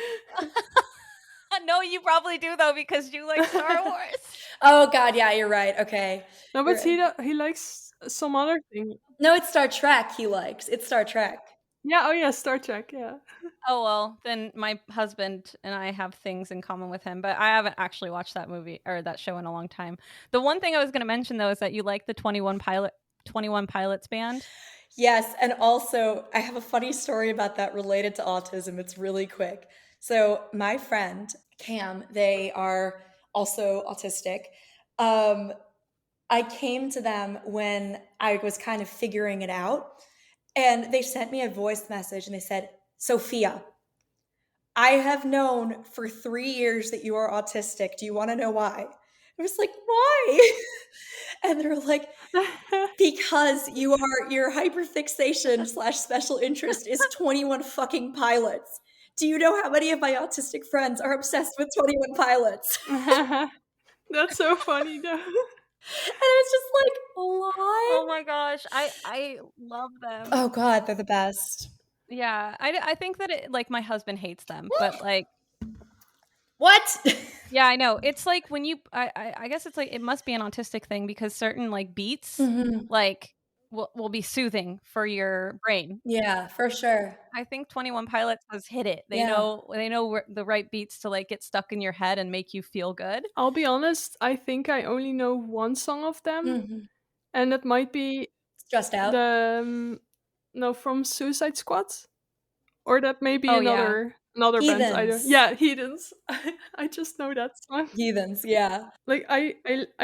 No, you probably do though, because you like Star Wars. Oh God, yeah, you're right. Okay. No, but You're he likes some other thing. No, it's Star Trek he likes. It's Star Trek. Yeah, oh yeah, Star Trek, yeah. Oh well, then my husband and I have things in common with him, but I haven't actually watched that movie or that show in a long time. The one thing I was going to mention though is that you like the 21 Pilots band. Yes, and also I have a funny story about that related to autism. It's really quick. So my friend Cam, they are also autistic. I came to them when I was kind of figuring it out, and they sent me a voice message and they said, Sophia, I have known for 3 years that you are autistic. Do you want to know why? I was like, why? And they're like, because your hyperfixation / special interest is 21 fucking pilots. Do you know how many of my autistic friends are obsessed with 21 pilots? That's so funny though. And I was just like, what? Oh my gosh, I love them. Oh God, they're the best. Yeah, I think that it, like my husband hates them, but like What? Yeah, I know. It's like when you I guess it's like it must be an autistic thing because certain like beats like will be soothing for your brain. Yeah, for sure. I think 21 Pilots has hit it. Yeah. They know where the right beats to like get stuck in your head and make you feel good. I'll be honest, I think I only know one song of them, Mhm. and it might be Stressed out? the no, from Suicide Squad, or that may be Oh yeah. another band. I don't. Heathens. Yeah, Heathens. I just know that song. Heathens, yeah. Like I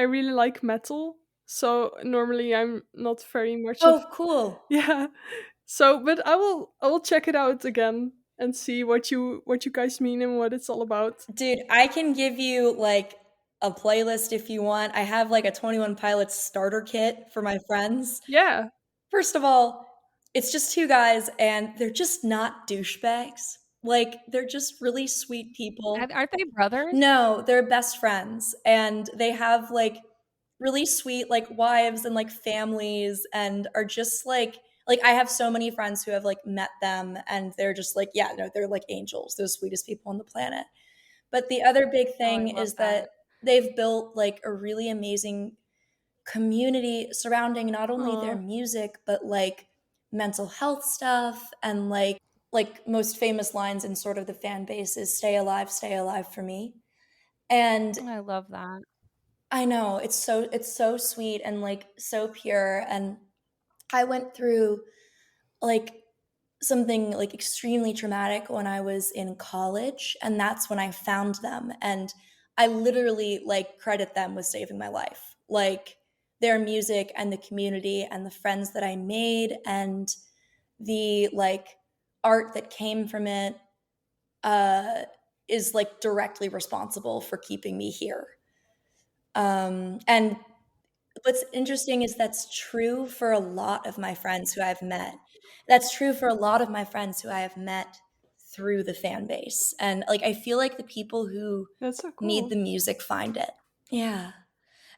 really like metal, so normally I'm not very much of Oh, cool. yeah. So, but I will check it out again and see what you guys mean and what it's all about. Dude, I can give you like a playlist if you want. I have like a 21 Pilots starter kit for my friends. Yeah, First of all, it's just two guys and they're just not douchebags. Like, they're just really sweet people. Aren't they brothers? No, they're best friends and they have like really sweet like wives and like families and are just like I have so many friends who have like met them and they're just like yeah, no, they're like angels. They're the sweetest people on the planet. But the other big Oh, I thing love is that that. they've built like a really amazing community surrounding not only their aw, music but like mental health stuff and like most famous lines in sort of the fan base is stay alive for me. And I love that. I know it's so sweet and like so pure. And I went through like something like extremely traumatic when I was in college, and that's when I found them. And I literally like credit them with saving my life. Like their music and the community and the friends that I made and the like art that came from it uh is like directly responsible for keeping me here. And what's interesting is that's true for a lot of my friends who I've met. That's true for a lot of my friends who I have met through the fan base. And like I feel like the people who that's so need cool. the music find it. Yeah.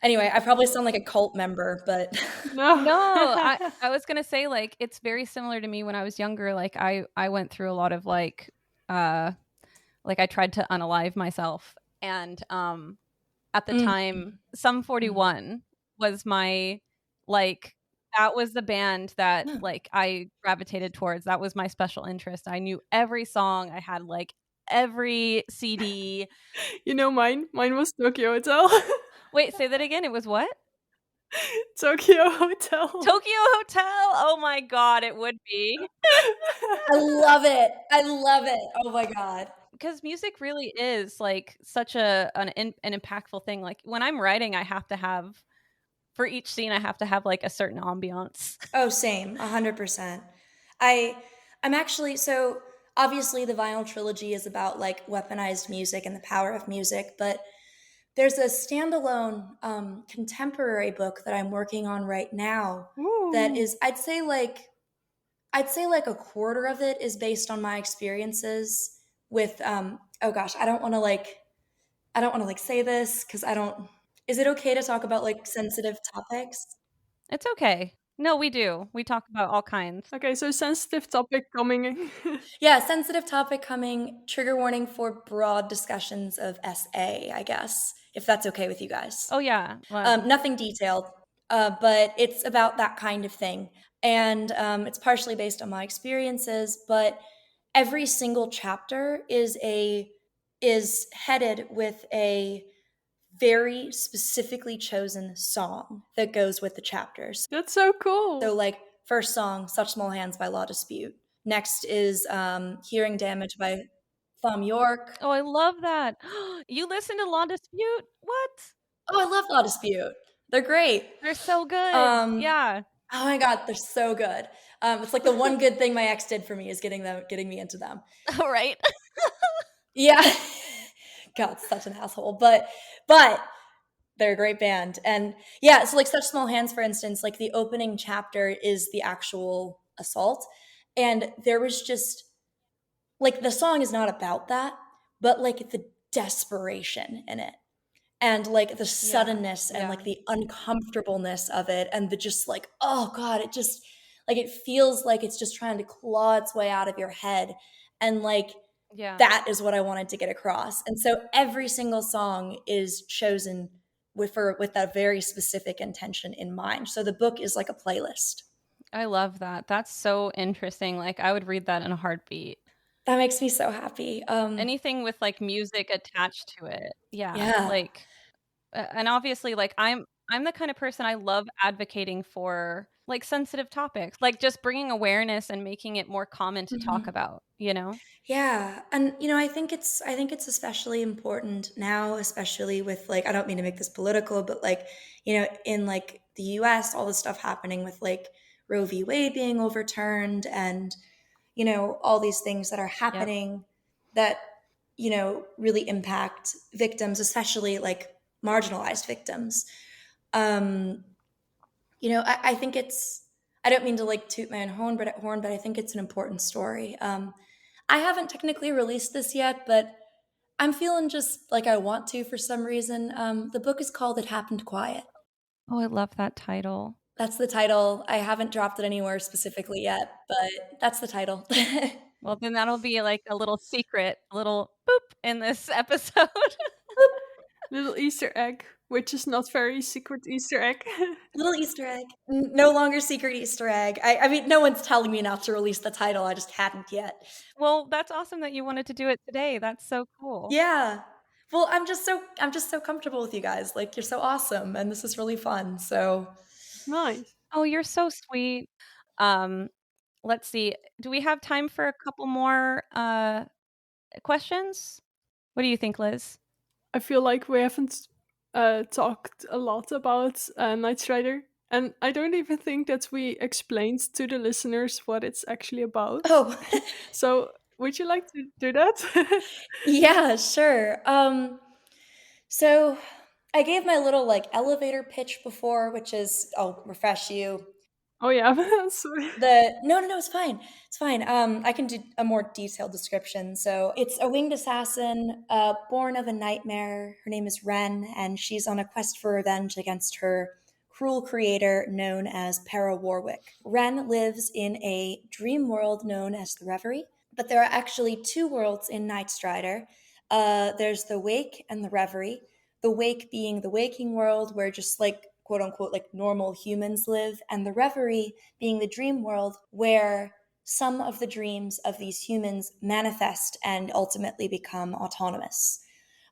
Anyway, I probably sound like a cult member, but No. No, I was gonna say like it's very similar to me when I was younger. Like I went through a lot of like I tried to unalive myself, and at the mm, time, Sum mm. 41 was my like that was the band that No. like I gravitated towards. That was my special interest. I knew every song. I had like every CD. You know mine? Mine was Tokyo Hotel. Wait, say that again. It was what? Tokyo Hotel. Tokyo Hotel. Oh my god, it would be. I love it. I love it. Oh my god. Because music really is like such an impactful thing. Like when I'm writing, I have to have for each scene, I have to have like a certain ambiance. Oh, same, 100%. I I'm actually so obviously the vinyl trilogy is about like weaponized music and the power of music, but there's a standalone contemporary book that I'm working on right now that Ooh. is I'd say like a quarter of it is based on my experiences with oh gosh, I don't want to like say this cuz I don't is it okay to talk about like sensitive topics? It's okay. No, we do. We talk about all kinds. Okay, so sensitive topic coming. Yeah, sensitive topic coming, trigger warning for broad discussions of SA, I guess, if that's okay with you guys. Oh yeah. Well, Nothing detailed, but it's about that kind of thing. And it's partially based on my experiences, but every single chapter is headed with a very specifically chosen song that goes with the chapters. That's so cool. So, like, first song, Such Small Hands by Law Dispute. Next is Hearing Damage by Thumb York. oh, I love that. You listen to Law Dispute? What? Oh, I love Law Dispute. They're great. They're so good. Um, Yeah. oh my god, they're so good. It's like the one good thing my ex did for me is getting me into them. All right. Yeah. God, such an asshole. But they're a great band. And yeah, so like Such Small Hands, for instance, like the opening chapter is the actual assault. And there was just like the song is not about that, but like the desperation in it and like the Yeah. suddenness and Yeah. like the uncomfortableness of it and the just like oh god, it just like it feels like it's just trying to claw its way out of your head. And like Yeah. That is what I wanted to get across. And so every single song is chosen with that very specific intention in mind. So the book is like a playlist. I love that. That's so interesting. Like, I would read that in a heartbeat. That makes me so happy. Anything with, like, music attached to it. Yeah, Yeah. like, and obviously, like, I'm the kind of person, I love advocating for, like, sensitive topics, like, just bringing awareness and making it more common to talk Mhm. about, you know? Yeah, and I think it's especially important now, especially with like I don't mean to make this political, but like in like the U.S., all the stuff happening with like Roe v. Wade being overturned, and all these things that are Yep. happening that really impact victims, especially like marginalized victims. Um, I think it's. I don't mean to like toot my own horn, but I think it's an important story. I haven't technically released this yet, but I'm feeling just like I want to for some reason. The book is called "It Happened Quiet." Oh, I love that title. That's the title. I haven't dropped it anywhere specifically yet, but that's the title. Well, then that'll be, like, a little secret, a little boop in this episode. Little Easter egg, which is not very secret Easter egg. Little Easter egg. No longer secret Easter egg. I mean, no one's telling me not to release the title. I just hadn't yet. Well, that's awesome that you wanted to do it today, that's so cool. Yeah. Well, I'm just so comfortable with you guys. Like you're so awesome and this is really fun. So, Nice. Oh, you're so sweet. Um, let's see, do we have time for a couple more, questions? What do you think, Liz? I feel like we haven't talked a lot about Nightstrider, and I don't even think that we explained to the listeners what it's actually about. oh, So, would you like to do that? yeah, sure. So I gave my little like elevator pitch before, which is I'll refresh you. Oh yeah, sorry. The no, it's fine. It's fine. I can do a more detailed description. So it's a winged assassin, born of a nightmare. Her name is Ren, and she's on a quest for revenge against her cruel creator known as Para Warwick. Ren lives in a dream world known as the Reverie, but there are actually two worlds in Nightstrider. There's the Wake and the Reverie. The Wake being the waking world where just like quote unquote like normal humans live, and the Reverie being the dream world where some of the dreams of these humans manifest and ultimately become autonomous.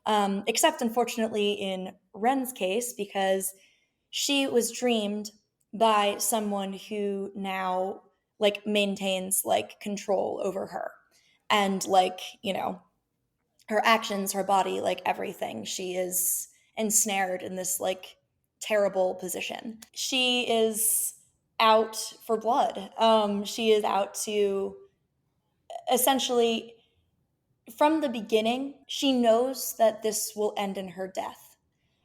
Except, unfortunately, in Ren's case, because she was dreamed by someone who now like maintains like control over her and like her actions, her body, like everything. She is ensnared in this like terrible position. She is out for blood. She is out to essentially, from the beginning, she knows that this will end in her death.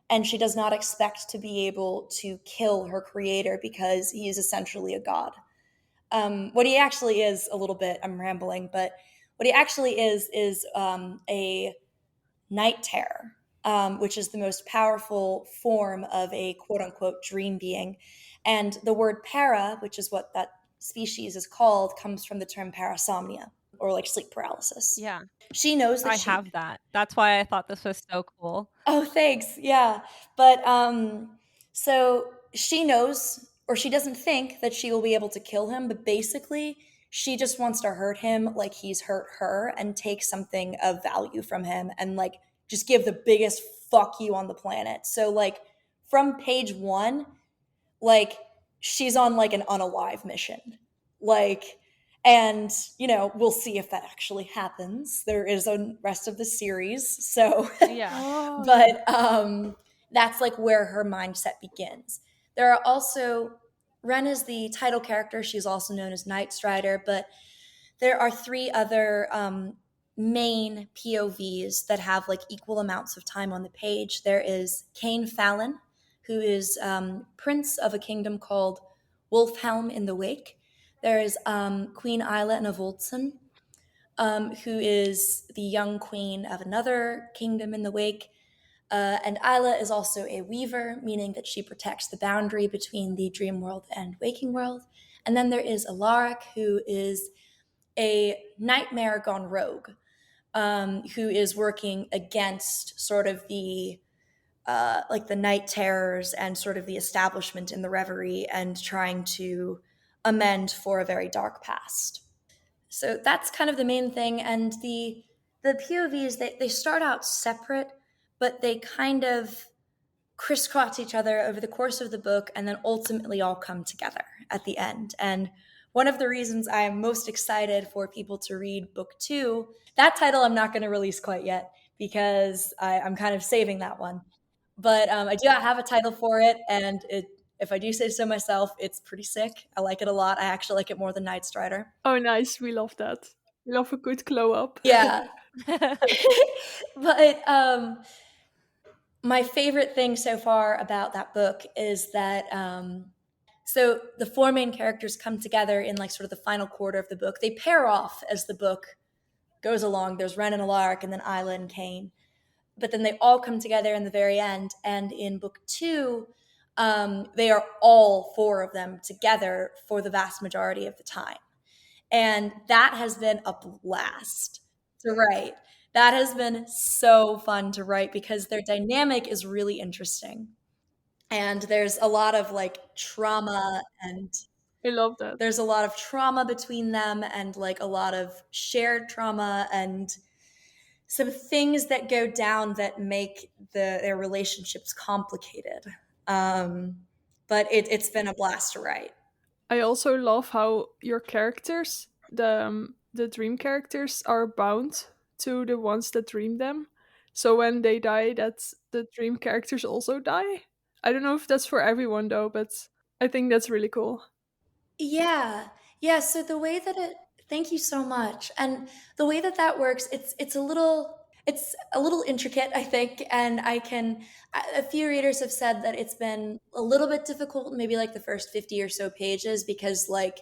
And she does not expect to be able to kill her creator because he is essentially a god. What he actually is, a little bit, I'm rambling, but what he actually is a night terror, which is the most powerful form of a quote unquote dream being. And the word para, which is what that species is called, comes from the term parasomnia or like sleep paralysis. Yeah, She knows that I she. have that. That's why I thought this was so cool. Oh, thanks. Yeah. But so she knows or she doesn't think that she will be able to kill him, but basically she just wants to hurt him like he's hurt her and take something of value from him and like just give the biggest fuck you on the planet. So like from page 1, like she's on like an unalive mission. Like and we'll see if that actually happens. There is a rest of the series. So Yeah. Oh yeah. but that's like where her mindset begins. There are also Ren is the title character. She's also known as Nightstrider, but there are three other main POVs that have like equal amounts of time on the page. There is Cain Fallon, who is prince of a kingdom called Wolfhelm in the Wake. There is Queen Isla and Avoltson, who is the young queen of another kingdom in the Wake. And Isla is also a weaver, meaning that she protects the boundary between the dream world and waking world. And then there is Alaric, who is a nightmare gone rogue. who is working against sort of the like the night terrors and sort of the establishment in the Reverie, and trying to amend for a very dark past. So that's kind of the main thing. And the POVs, they start out separate, but they kind of crisscross each other over the course of the book, and then ultimately all come together at the end. And one of the reasons I am most excited for people to read book 2, that title I'm not going to release quite yet, because I'm kind of saving that one. But I do have a title for it, and if I do say so myself, it's pretty sick. I like it a lot. I actually like it more than Nightstrider. Oh, nice. We love that. We love a good glow up. Yeah. But my favorite thing so far about that book is that so the 4 main characters come together in like sort of the final quarter of the book. They pair off as the book goes along. There's Ren and Alaric, and then Isla and Kane. But then they all come together in the very end. And in book 2, they are all 4 of them together for the vast majority of the time. And that has been a blast to write. That has been so fun to write because their dynamic is really interesting. And there's a lot of like trauma, and I love that. there's a lot of trauma between them, and like a lot of shared trauma, and some things that go down that make their relationships complicated. But it's been a blast to write. I also love how your characters, the dream characters, are bound to the ones that dream them. So when they die, that's the dream characters also die. I don't know if that's for everyone though, but I think that's really cool. Yeah. Yeah, so the way that it thank you so much. And the way that that works, it's a little intricate, I think, and a few readers have said that it's been a little bit difficult, maybe like the first 50 or so pages, because like,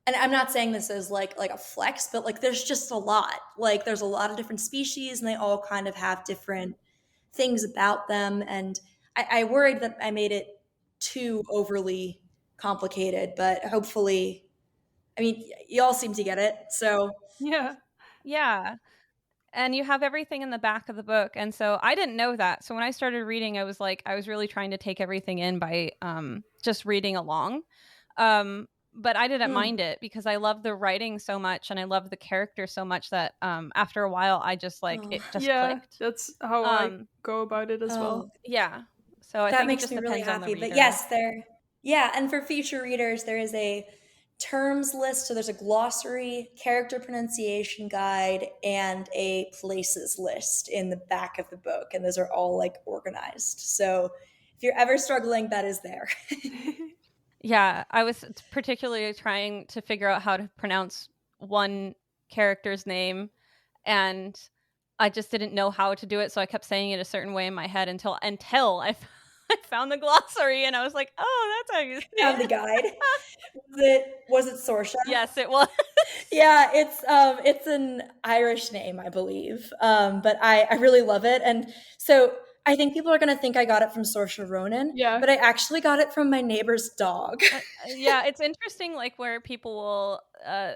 and I'm not saying this as like a flex, but like there's just a lot. Like there's a lot of different species, and they all kind of have different things about them. And I worried that I made it too overly complicated, but hopefully, I mean, you all seem to get it. So Yeah. Yeah. And you have everything in the back of the book. And so I didn't know that. So when I started reading, I was really trying to take everything in by just reading along. But I didn't mind it because I love the writing so much and I love the character so much that after a while I just it just Yeah, clicked. that's how I go about it as well. Yeah. So I that think it makes just me really depends on the happy. reader. But yes, yeah, and for future readers, there is a terms list. So there's a glossary, character pronunciation guide, and a places list in the back of the book. And those are all like organized. So if you're ever struggling, that is there. Yeah, I was particularly trying to figure out how to pronounce one character's name, and I just didn't know how to do it, so I kept saying it a certain way in my head until I found the glossary, and I was like, "Oh, that's how you say Found the it." guide. Was it Sorsha? Yes, it was. Yeah, it's an Irish name, I believe. But I really love it. And so I think people are going to think I got it from Saoirse Ronan, Yeah. but I actually got it from my neighbor's dog. Yeah, it's interesting, like where people will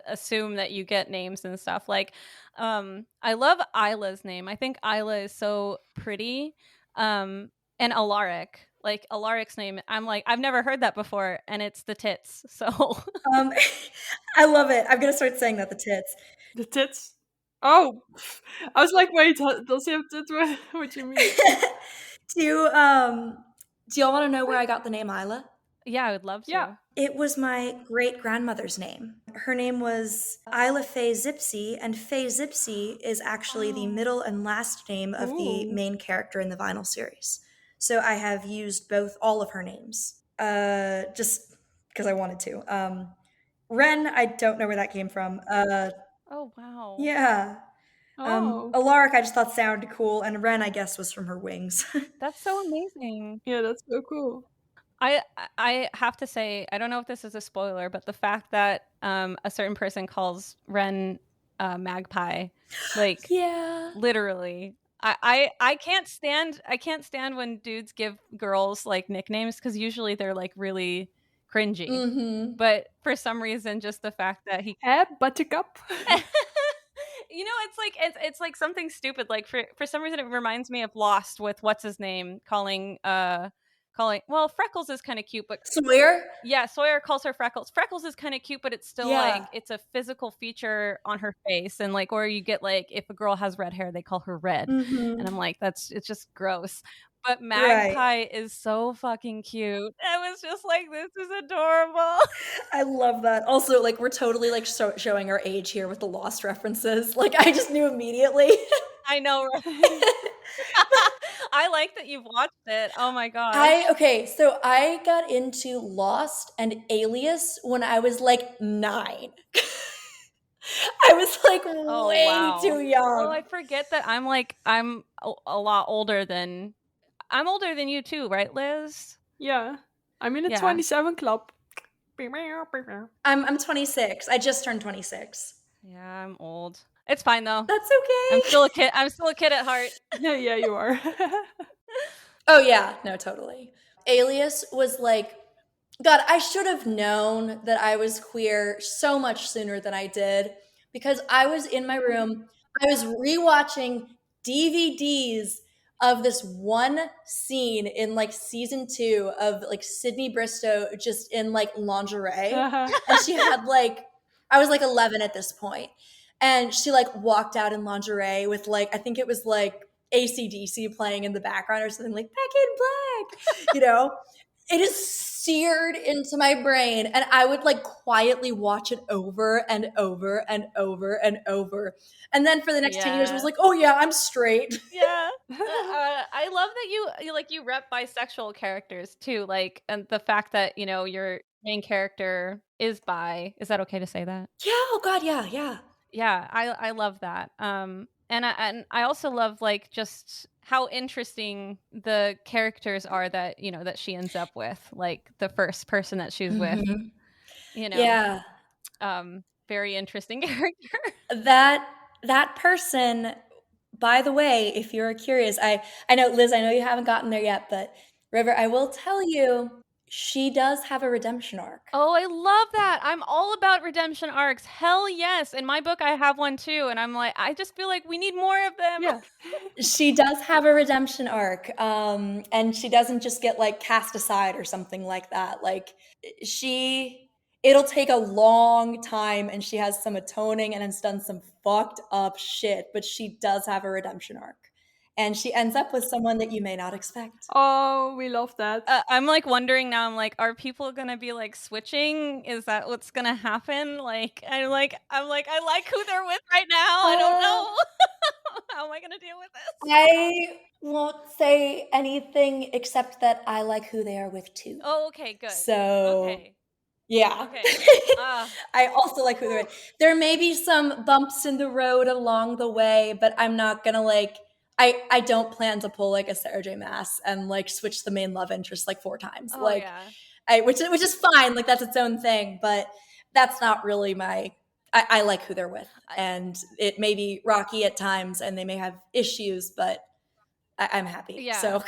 assume that you get names and stuff. Like, I love Isla's name. I think Isla is so pretty. And Alaric, like Alaric's name, I'm like, I've never heard that before, and it's the tits. So I love it. I'm going to start saying that, the tits. The tits. Oh, I was like, wait, does he have tits? What do you mean? Do y'all want to know where I got the name Isla? yeah, I would love to. Yeah. It was my great-grandmother's name. Her name was Isla Faye Zipsey, and Faye Zipsey is actually the middle and last name of the Ooh. main character in the vinyl series. So I have used all of her names, just because I wanted to. Ren, I don't know where that came from. Oh wow. Yeah. Oh. Alaric, I just thought sounded cool, and Ren, I guess, was from her wings. That's so amazing. Yeah, that's so cool. I have to say, I don't know if this is a spoiler, but the fact that a certain person calls Ren magpie, like Yeah. literally. I can't stand when dudes give girls like nicknames because usually they're like really cringy. Mm-hmm. But for some reason, just the fact that he Buttercup. You know, it's like something stupid. Like for some reason, it reminds me of Lost with what's his name calling. Well, Freckles is kind of cute, but Sawyer? yeah, Sawyer calls her Freckles. Freckles is kind of cute, but it's still Yeah. like it's a physical feature on her face, and like, or you get like if a girl has red hair, they call her Red, and I'm like, it's just gross. But Right. Magpie is so fucking cute. I was just like, this is adorable. I love that. Also, like, we're totally like showing our age here with the Lost references. Like, I just knew immediately. I know, right? I like that you've watched it. Oh my gosh. Okay, so I got into Lost and Alias when I was like 9. I was like Oh way wow. too Oh, young. I forget that I'm a lot older than I'm older than you too, right, Liz? Yeah. I'm in the Yeah. 27 club. I'm 26. I just turned 26. Yeah, I'm old. It's fine though. That's okay. I'm still a kid. I'm still a kid at heart. Yeah, you are. Oh yeah, no, totally. Alias was like, God, I should have known that I was queer so much sooner than I did because I was in my room, I was rewatching DVDs of this one scene in like season 2 of like Sydney Bristow just in like lingerie. And she had like, I was like 11 at this point, and she like walked out in lingerie with like, I think it was like AC/DC playing in the background or something, like Back in Black, you know? It is seared into my brain, and I would like quietly watch it over and over and over and over. And then for the next 10 years, I was like, oh yeah, I'm straight. Yeah. I love that you rep bisexual characters too. Like, and the fact that, you know, your main character is bi. Is that okay to say that? Yeah, oh God, yeah, yeah. Yeah, I love that. And I also love like just how interesting the characters are that, you know, that she ends up with, like the first person that she's with, you know. Yeah. Very interesting character. That person, by the way, if you're curious, I know, Liz, I know you haven't gotten there yet, but River, I will tell you, she does have a redemption arc. Oh, I love that. I'm all about redemption arcs. Hell yes. In my book, I have one too. And I'm like, I just feel like we need more of them. Yeah. She does have a redemption arc. And she doesn't just get like cast aside or something like that. Like it'll take a long time, and she has some atoning and has done some fucked up shit, but she does have a redemption arc. And she ends up with someone that you may not expect. Oh, we love that. I'm like wondering now, I'm like, are people gonna be like switching? Is that what's gonna happen? Like, I like who they're with right now. I don't know. How am I gonna deal with this? I won't say anything except that I like who they are with too. Oh, okay, good. So, okay. Yeah. Okay. I also like who they're with. There may be some bumps in the road along the way, but I'm not gonna like. I don't plan to pull like a Sarah J. Maas and like switch the main love interest like 4 times. Oh, like, yeah. which is fine. Like that's its own thing, but that's not really my. I like who they're with, and it may be rocky at times, and they may have issues, but I'm happy. Yeah. So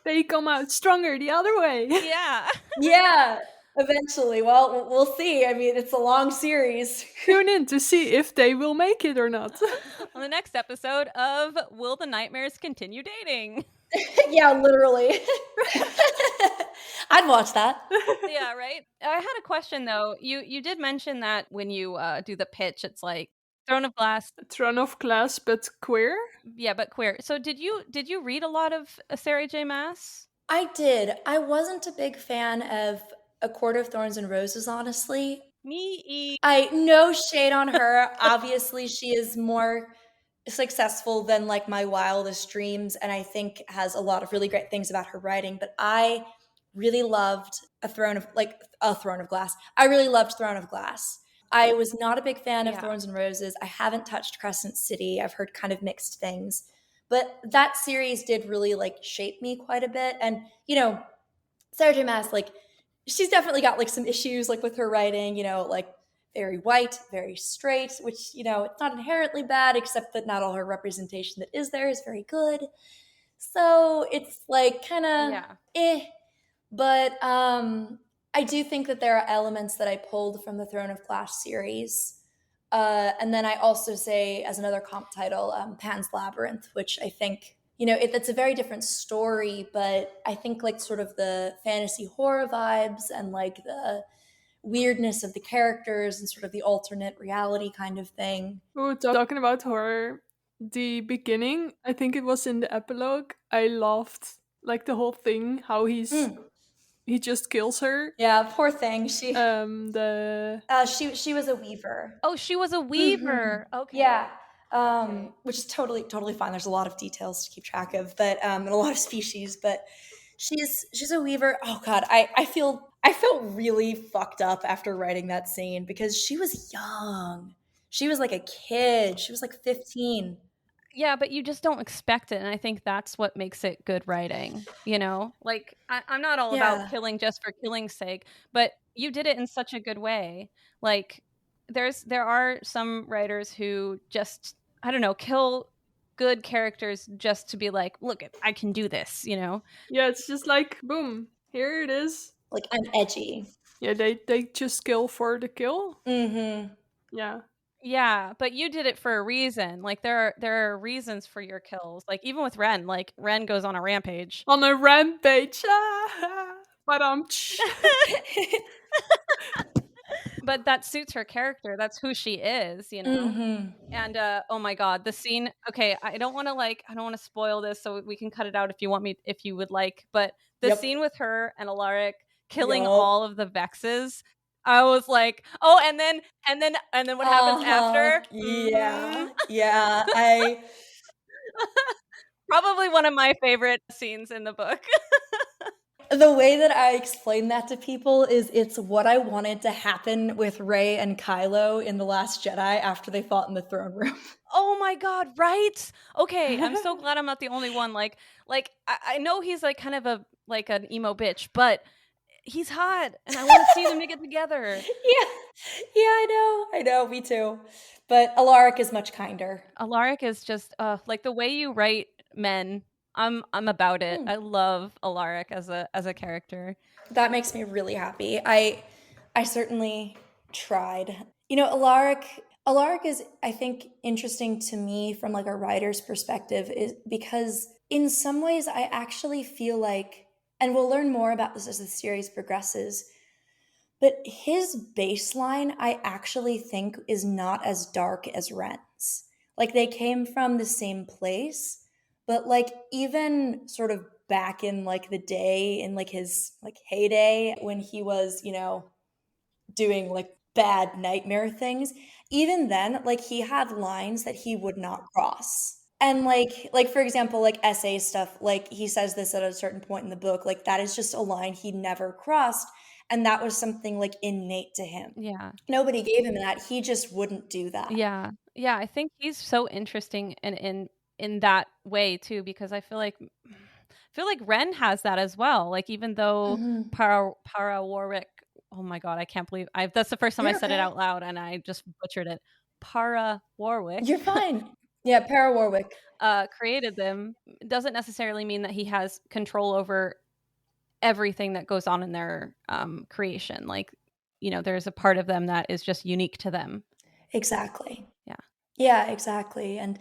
they come out stronger the other way. Yeah. Yeah. Eventually. Well, we'll see. I mean, it's a long series. Tune in to see if they will make it or not. On the next episode of Will the Nightmares Continue Dating? Yeah, literally. I'd watch that. Yeah, right? I had a question though. You did mention that when you do the pitch, it's like Throne of Glass. Throne of Glass, but queer? Yeah, but queer. So did you read a lot of Sarah J. Maas? I did. I wasn't a big fan of A Court of Thorns and Roses, honestly. Me. I no shade on her. Obviously, she is more successful than like my wildest dreams, and I think has a lot of really great things about her writing. But I really loved A Throne of Glass. I really loved Throne of Glass. I was not a big fan of Thorns and Roses. I haven't touched Crescent City. I've heard kind of mixed things. But that series did really like shape me quite a bit. And, you know, Sarah J. Maas, like, she's definitely got like some issues like with her writing, you know, like very white, very straight, which, you know, it's not inherently bad, except that not all her representation that is there is very good. So it's like kind of But I do think that there are elements that I pulled from the Throne of Glass series And then I also say, as another comp title, Pan's Labyrinth, which I think, it's a very different story, but I think like sort of the fantasy horror vibes and like the weirdness of the characters and sort of the alternate reality kind of thing. Ooh, talking about horror, the beginning, I think it was in the epilogue. I loved like the whole thing, how he just kills her. Yeah, poor thing. She The she was a weaver. Oh, she was a weaver. Okay. Yeah. Which is totally fine. There's a lot of details to keep track of, but and a lot of species, but she's a weaver. Oh god, I felt really fucked up after writing that scene because she was young. She was like a kid. She was like 15. Yeah, but you just don't expect it, and I think that's what makes it good writing, Like, I'm not all about killing just for killing's sake, but you did it in such a good way. Like, there are some writers who just, I don't know, kill good characters just to be like, look, I can do this, Yeah, it's just like, boom, here it is. Like, I'm edgy. Yeah, they just kill for the kill. Mm-hmm. Yeah. Yeah, but you did it for a reason. Like there are reasons for your kills. Like even with Ren, like Ren goes on a rampage. On a rampage. But But that suits her character. That's who she is, Mm-hmm. And oh my god, the scene. Okay, I don't want to spoil this, so we can cut it out if you would like. But the scene with her and Alaric killing all of the Vexes, I was like, oh, and then what happens after? Yeah, yeah. I probably one of my favorite scenes in the book. The way that I explain that to people is it's what I wanted to happen with Rey and Kylo in The Last Jedi after they fought in the throne room. Oh my god, right? Okay, I'm so glad I'm not the only one. Like I know he's like kind of an emo bitch, but he's hot, and I want to see them to get together. Yeah, I know, me too. But Alaric is much kinder. Alaric is just like the way you write men. I'm about it. I love Alaric as a character. That makes me really happy. I certainly tried. Alaric is, I think, interesting to me from like a writer's perspective, is because in some ways I actually feel like, and we'll learn more about this as the series progresses, but his baseline I actually think is not as dark as Ren's. Like they came from the same place, but like even sort of back in like the day, in like his like heyday when he was, doing like bad nightmare things, even then like he had lines that he would not cross. And like for example, like essay stuff, like he says this at a certain point in the book, like that is just a line he never crossed, and that was something like innate to him. Yeah. Nobody gave him that. He just wouldn't do that. Yeah. Yeah, I think he's so interesting in that way too, because I feel like Ren has that as well. Like even though Para Warwick, oh my god, I can't believe that's the first time I said it out loud and I just butchered it. Para Warwick. You're fine. Yeah, Para Warwick created them doesn't necessarily mean that he has control over everything that goes on in their creation. Like, there's a part of them that is just unique to them. Exactly. Yeah. Yeah, exactly. And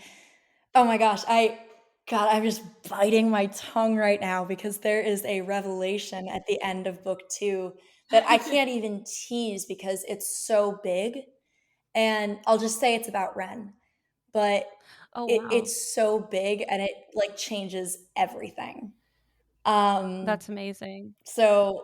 oh my gosh, I'm just biting my tongue right now because there is a revelation at the end of book 2 that I can't even tease because it's so big. And I'll just say it's about Ren. But it's so big and it like changes everything. That's amazing. So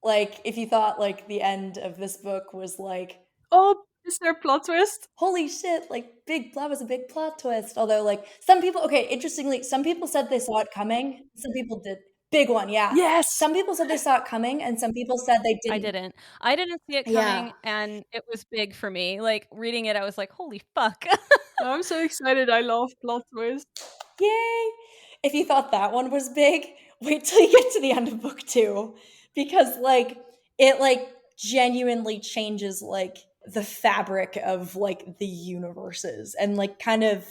like if you thought like the end of this book was like, oh, is there a plot twist? Holy shit, like that was a big plot twist. Although like some people, okay, interestingly, some people said they saw it coming. Some people did. Big one, yeah. Yes. Some people said they saw it coming and some people said they didn't. I didn't see it coming and it was big for me. Like reading it, I was like, holy fuck. I'm so excited. I love plot twists. Yay. If you thought that one was big, wait till you get to the end of book 2. Because like it like genuinely changes like the fabric of like the universes and like kind of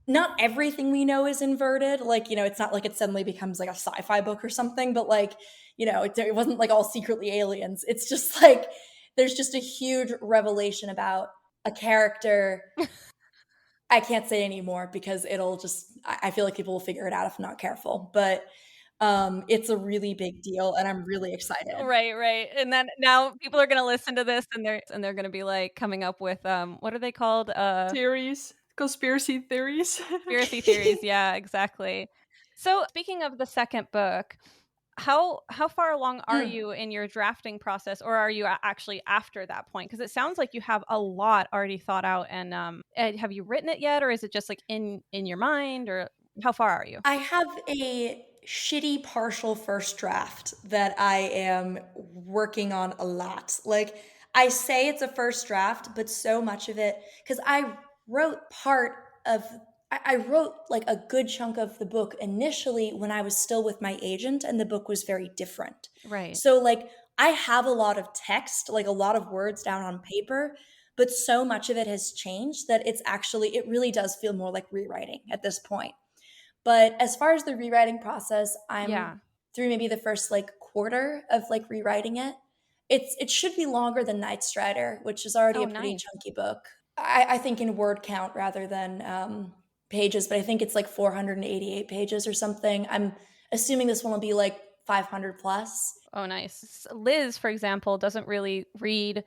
not everything we know is inverted. Like, it's not like it suddenly becomes like a sci-fi book or something, but like, it wasn't like all secretly aliens. It's just like, there's just a huge revelation about a character. I can't say anymore because I feel like people will figure it out if I'm not careful. But it's a really big deal, and I'm really excited. Right. And then now people are gonna listen to this and they're gonna be like coming up with what are they called? Theories, conspiracy theories. Conspiracy theories. Yeah, exactly. So speaking of the second book, how far along are you in your drafting process, or are you actually after that point? Because it sounds like you have a lot already thought out. And have you written it yet, or is it just like in your mind, or how far are you? I have a shitty partial first draft that I am working on a lot. Like, I say it's a first draft, but so much of it, because I wrote part of, I wrote like a good chunk of the book initially when I was still with my agent, and the book was very different. Right. So, like, I have a lot of text, like a lot of words down on paper, but so much of it has changed that it really does feel more like rewriting at this point. But as far as the rewriting process, I'm Yeah. through maybe the first like quarter of like rewriting it. It should be longer than Nightstrider, which is already Oh, a pretty nice. chunky book. I think in word count rather than pages, but I think it's like 488 pages or something. I'm assuming this one will be like 500 plus. Oh, nice. Liz, for example, doesn't really read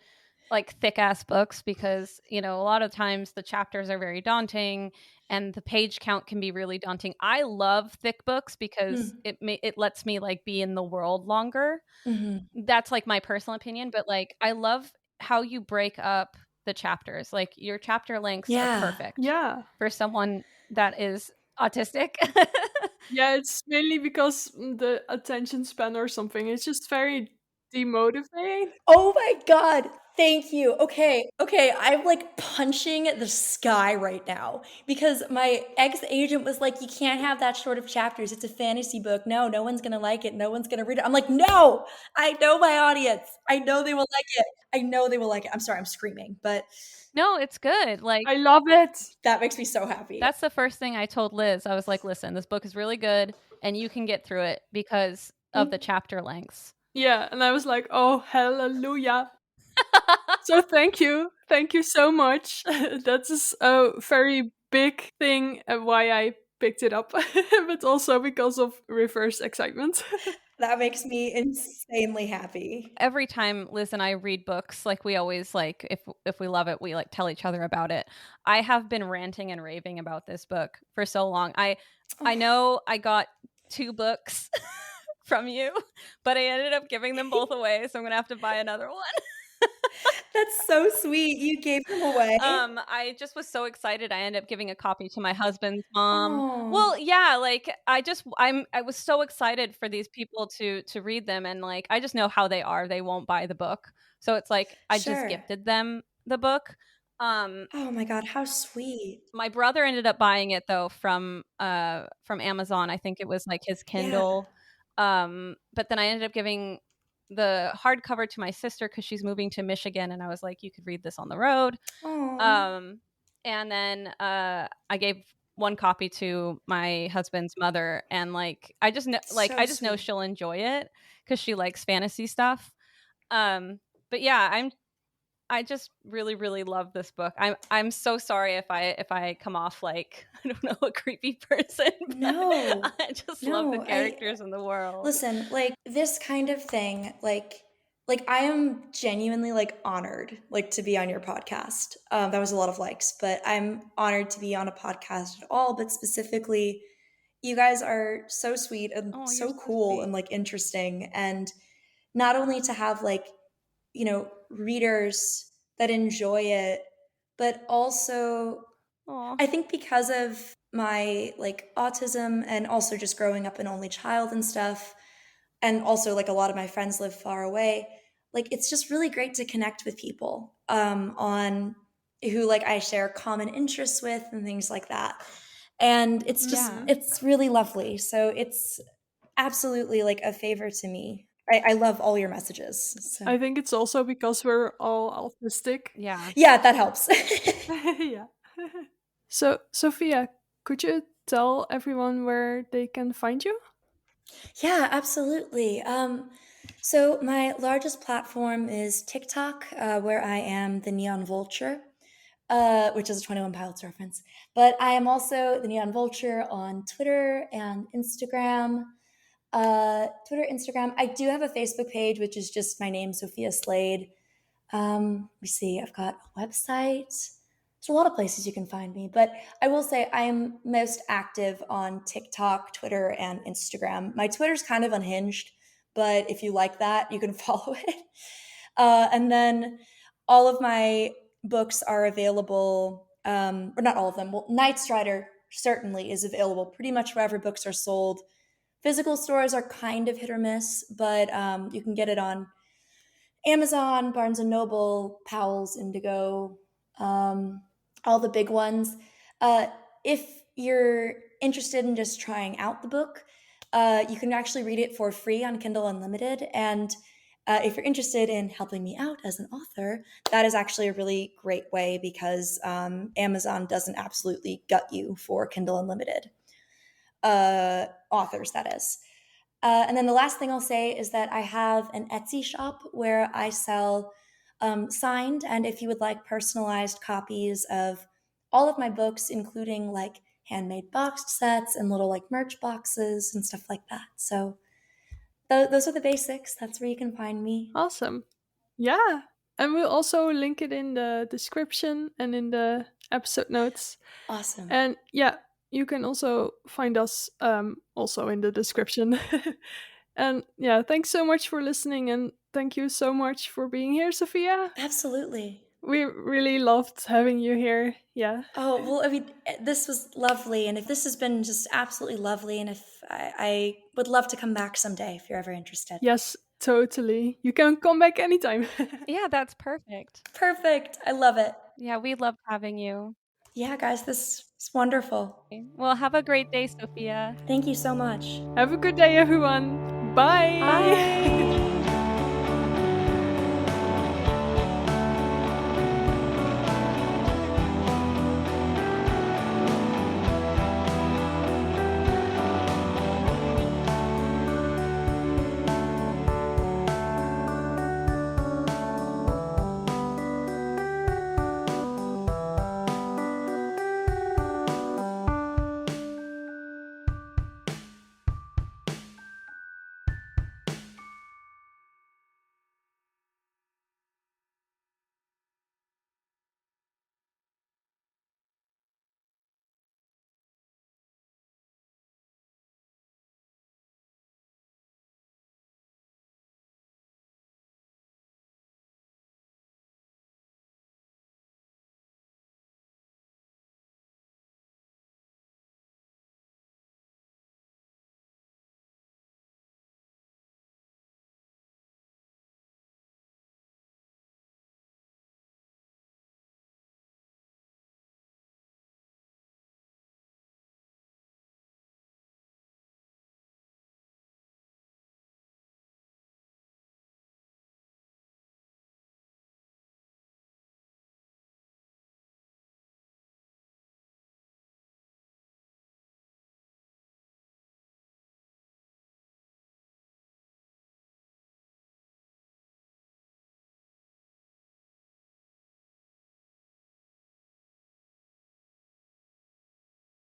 like thick ass books because, a lot of times the chapters are very daunting and the page count can be really daunting. I love thick books because Mm. it lets me like be in the world longer. Hmm. That's like my personal opinion, but like I love how you break up the chapters. Like your chapter lengths are Yeah. perfect Yeah. for someone that is autistic. Yeah, it's mainly because the attention span or something. It's just very demotivating. Oh my god, thank you. Okay, I'm, like, punching the sky right now because my ex-agent was like, "You can't have that short of chapters, it's a fantasy book. No one's gonna like it, no one's gonna read it." I'm like, "No! I know my audience. I know they will like it. I know they will like it." I'm sorry, I'm screaming, but No, it's good. Like I love it. that makes me so happy. that's the first thing I told Liz. I was like, "Listen, this book is really good and you can get through it because of the Mm. chapter lengths." Yeah, and I was like, "Oh, hallelujah." So thank you. Thank you so much. That is a very big thing why I picked it up, but also because of reverse excitement. That makes me insanely happy. Every time Liz and I read books, like we always like if we love it, we like tell each other about it. I have been ranting and raving about this book for so long. I know I got 2 books from you, but I ended up giving them both away, so I'm going to have to buy another one. That's so sweet, you gave them away? I just was so excited. I ended up giving a copy to my husband's mom. Oh, Well, yeah, like I was so excited for these people to read them, and like I just know how they are. They won't buy the book. So it's like I just sure. gifted them the book. Um Oh my god, how sweet. my brother ended up buying it though from Amazon. I think it was like his Yeah. Kindle. But then I ended up giving the hardcover to my sister cuz she's moving to Michigan, and I was like, you could read this on the road. Oh, Um, and then I gave one copy to my husband's mother, and so I just know sweet. she'll enjoy it because she likes fantasy stuff. But yeah, I just really really love this book. I'm so sorry if I come off like I don't know a creepy person, but No, I just love the no, characters in the world. listen, like, this kind of thing, like, I am genuinely, like, honored, like, to be on your podcast. That was a lot of likes, but I'm honored to be on a podcast at all, but specifically, you guys are so sweet and Oh, you're so so cool sweet. and, like, interesting, and not only to have, like, readers that enjoy it, but also Oh, I think because of my like autism and also just growing up an only child and stuff, and also like a lot of my friends live far away, like it's just really great to connect with people on who like I share common interests with and things like that. And Mhm. it's really lovely. So it's absolutely like a favor to me. I love all your messages. So I think it's also because we're all autistic. yeah. yeah, that helps. Yeah. So, Sophia, could you tell everyone where they can find you? Yeah, absolutely. So my largest platform is TikTok, where I am the Neon Vulture. which is a 21 Pilots reference. But I am also the Neon Vulture on Twitter and Instagram. Twitter, Instagram. I do have a Facebook page, which is just my name, Sophia Slade. Let me see. I've got a website. There's a lot of places you can find me, but I will say I am most active on TikTok, Twitter, and Instagram. My Twitter's kind of unhinged, but if you like that, you can follow it. And then all of my books are available, or not all of them. Well, Nightstrider certainly is available pretty much wherever books are sold. Physical stores are kind of hit or miss, but you can get it on Amazon, Barnes and Noble, Powell's, Indigo, all the big ones. If you're interested in just trying out the book, you can actually read it for free on Kindle Unlimited. And if you're interested in helping me out as an author, that is actually a really great way because Amazon doesn't absolutely gut you for Kindle Unlimited authors, that is. And then the last thing I'll say is that I have an Etsy shop where I sell signed, and if you would like personalized copies of all of my books, including like handmade boxed sets and little like merch boxes and stuff like that. So those are the basics. That's where you can find me. Awesome. Yeah. And we'll also link it in the description and in the episode notes. Awesome. And yeah, you can also find us also in the description. And yeah, thanks so much for listening, and thank you so much for being here, Sophia. Absolutely. We really loved having you here. Yeah. Oh, well, I mean, this was lovely. And if this has been just absolutely lovely, and if I would love to come back someday if you're ever interested. Yes, totally. You can come back anytime. Yeah, that's perfect. Perfect. I love it. Yeah, we loved having you. Yeah, guys, this is wonderful. Well, have a great day, Sophia. Thank you so much. Have a good day, everyone. Bye. Bye.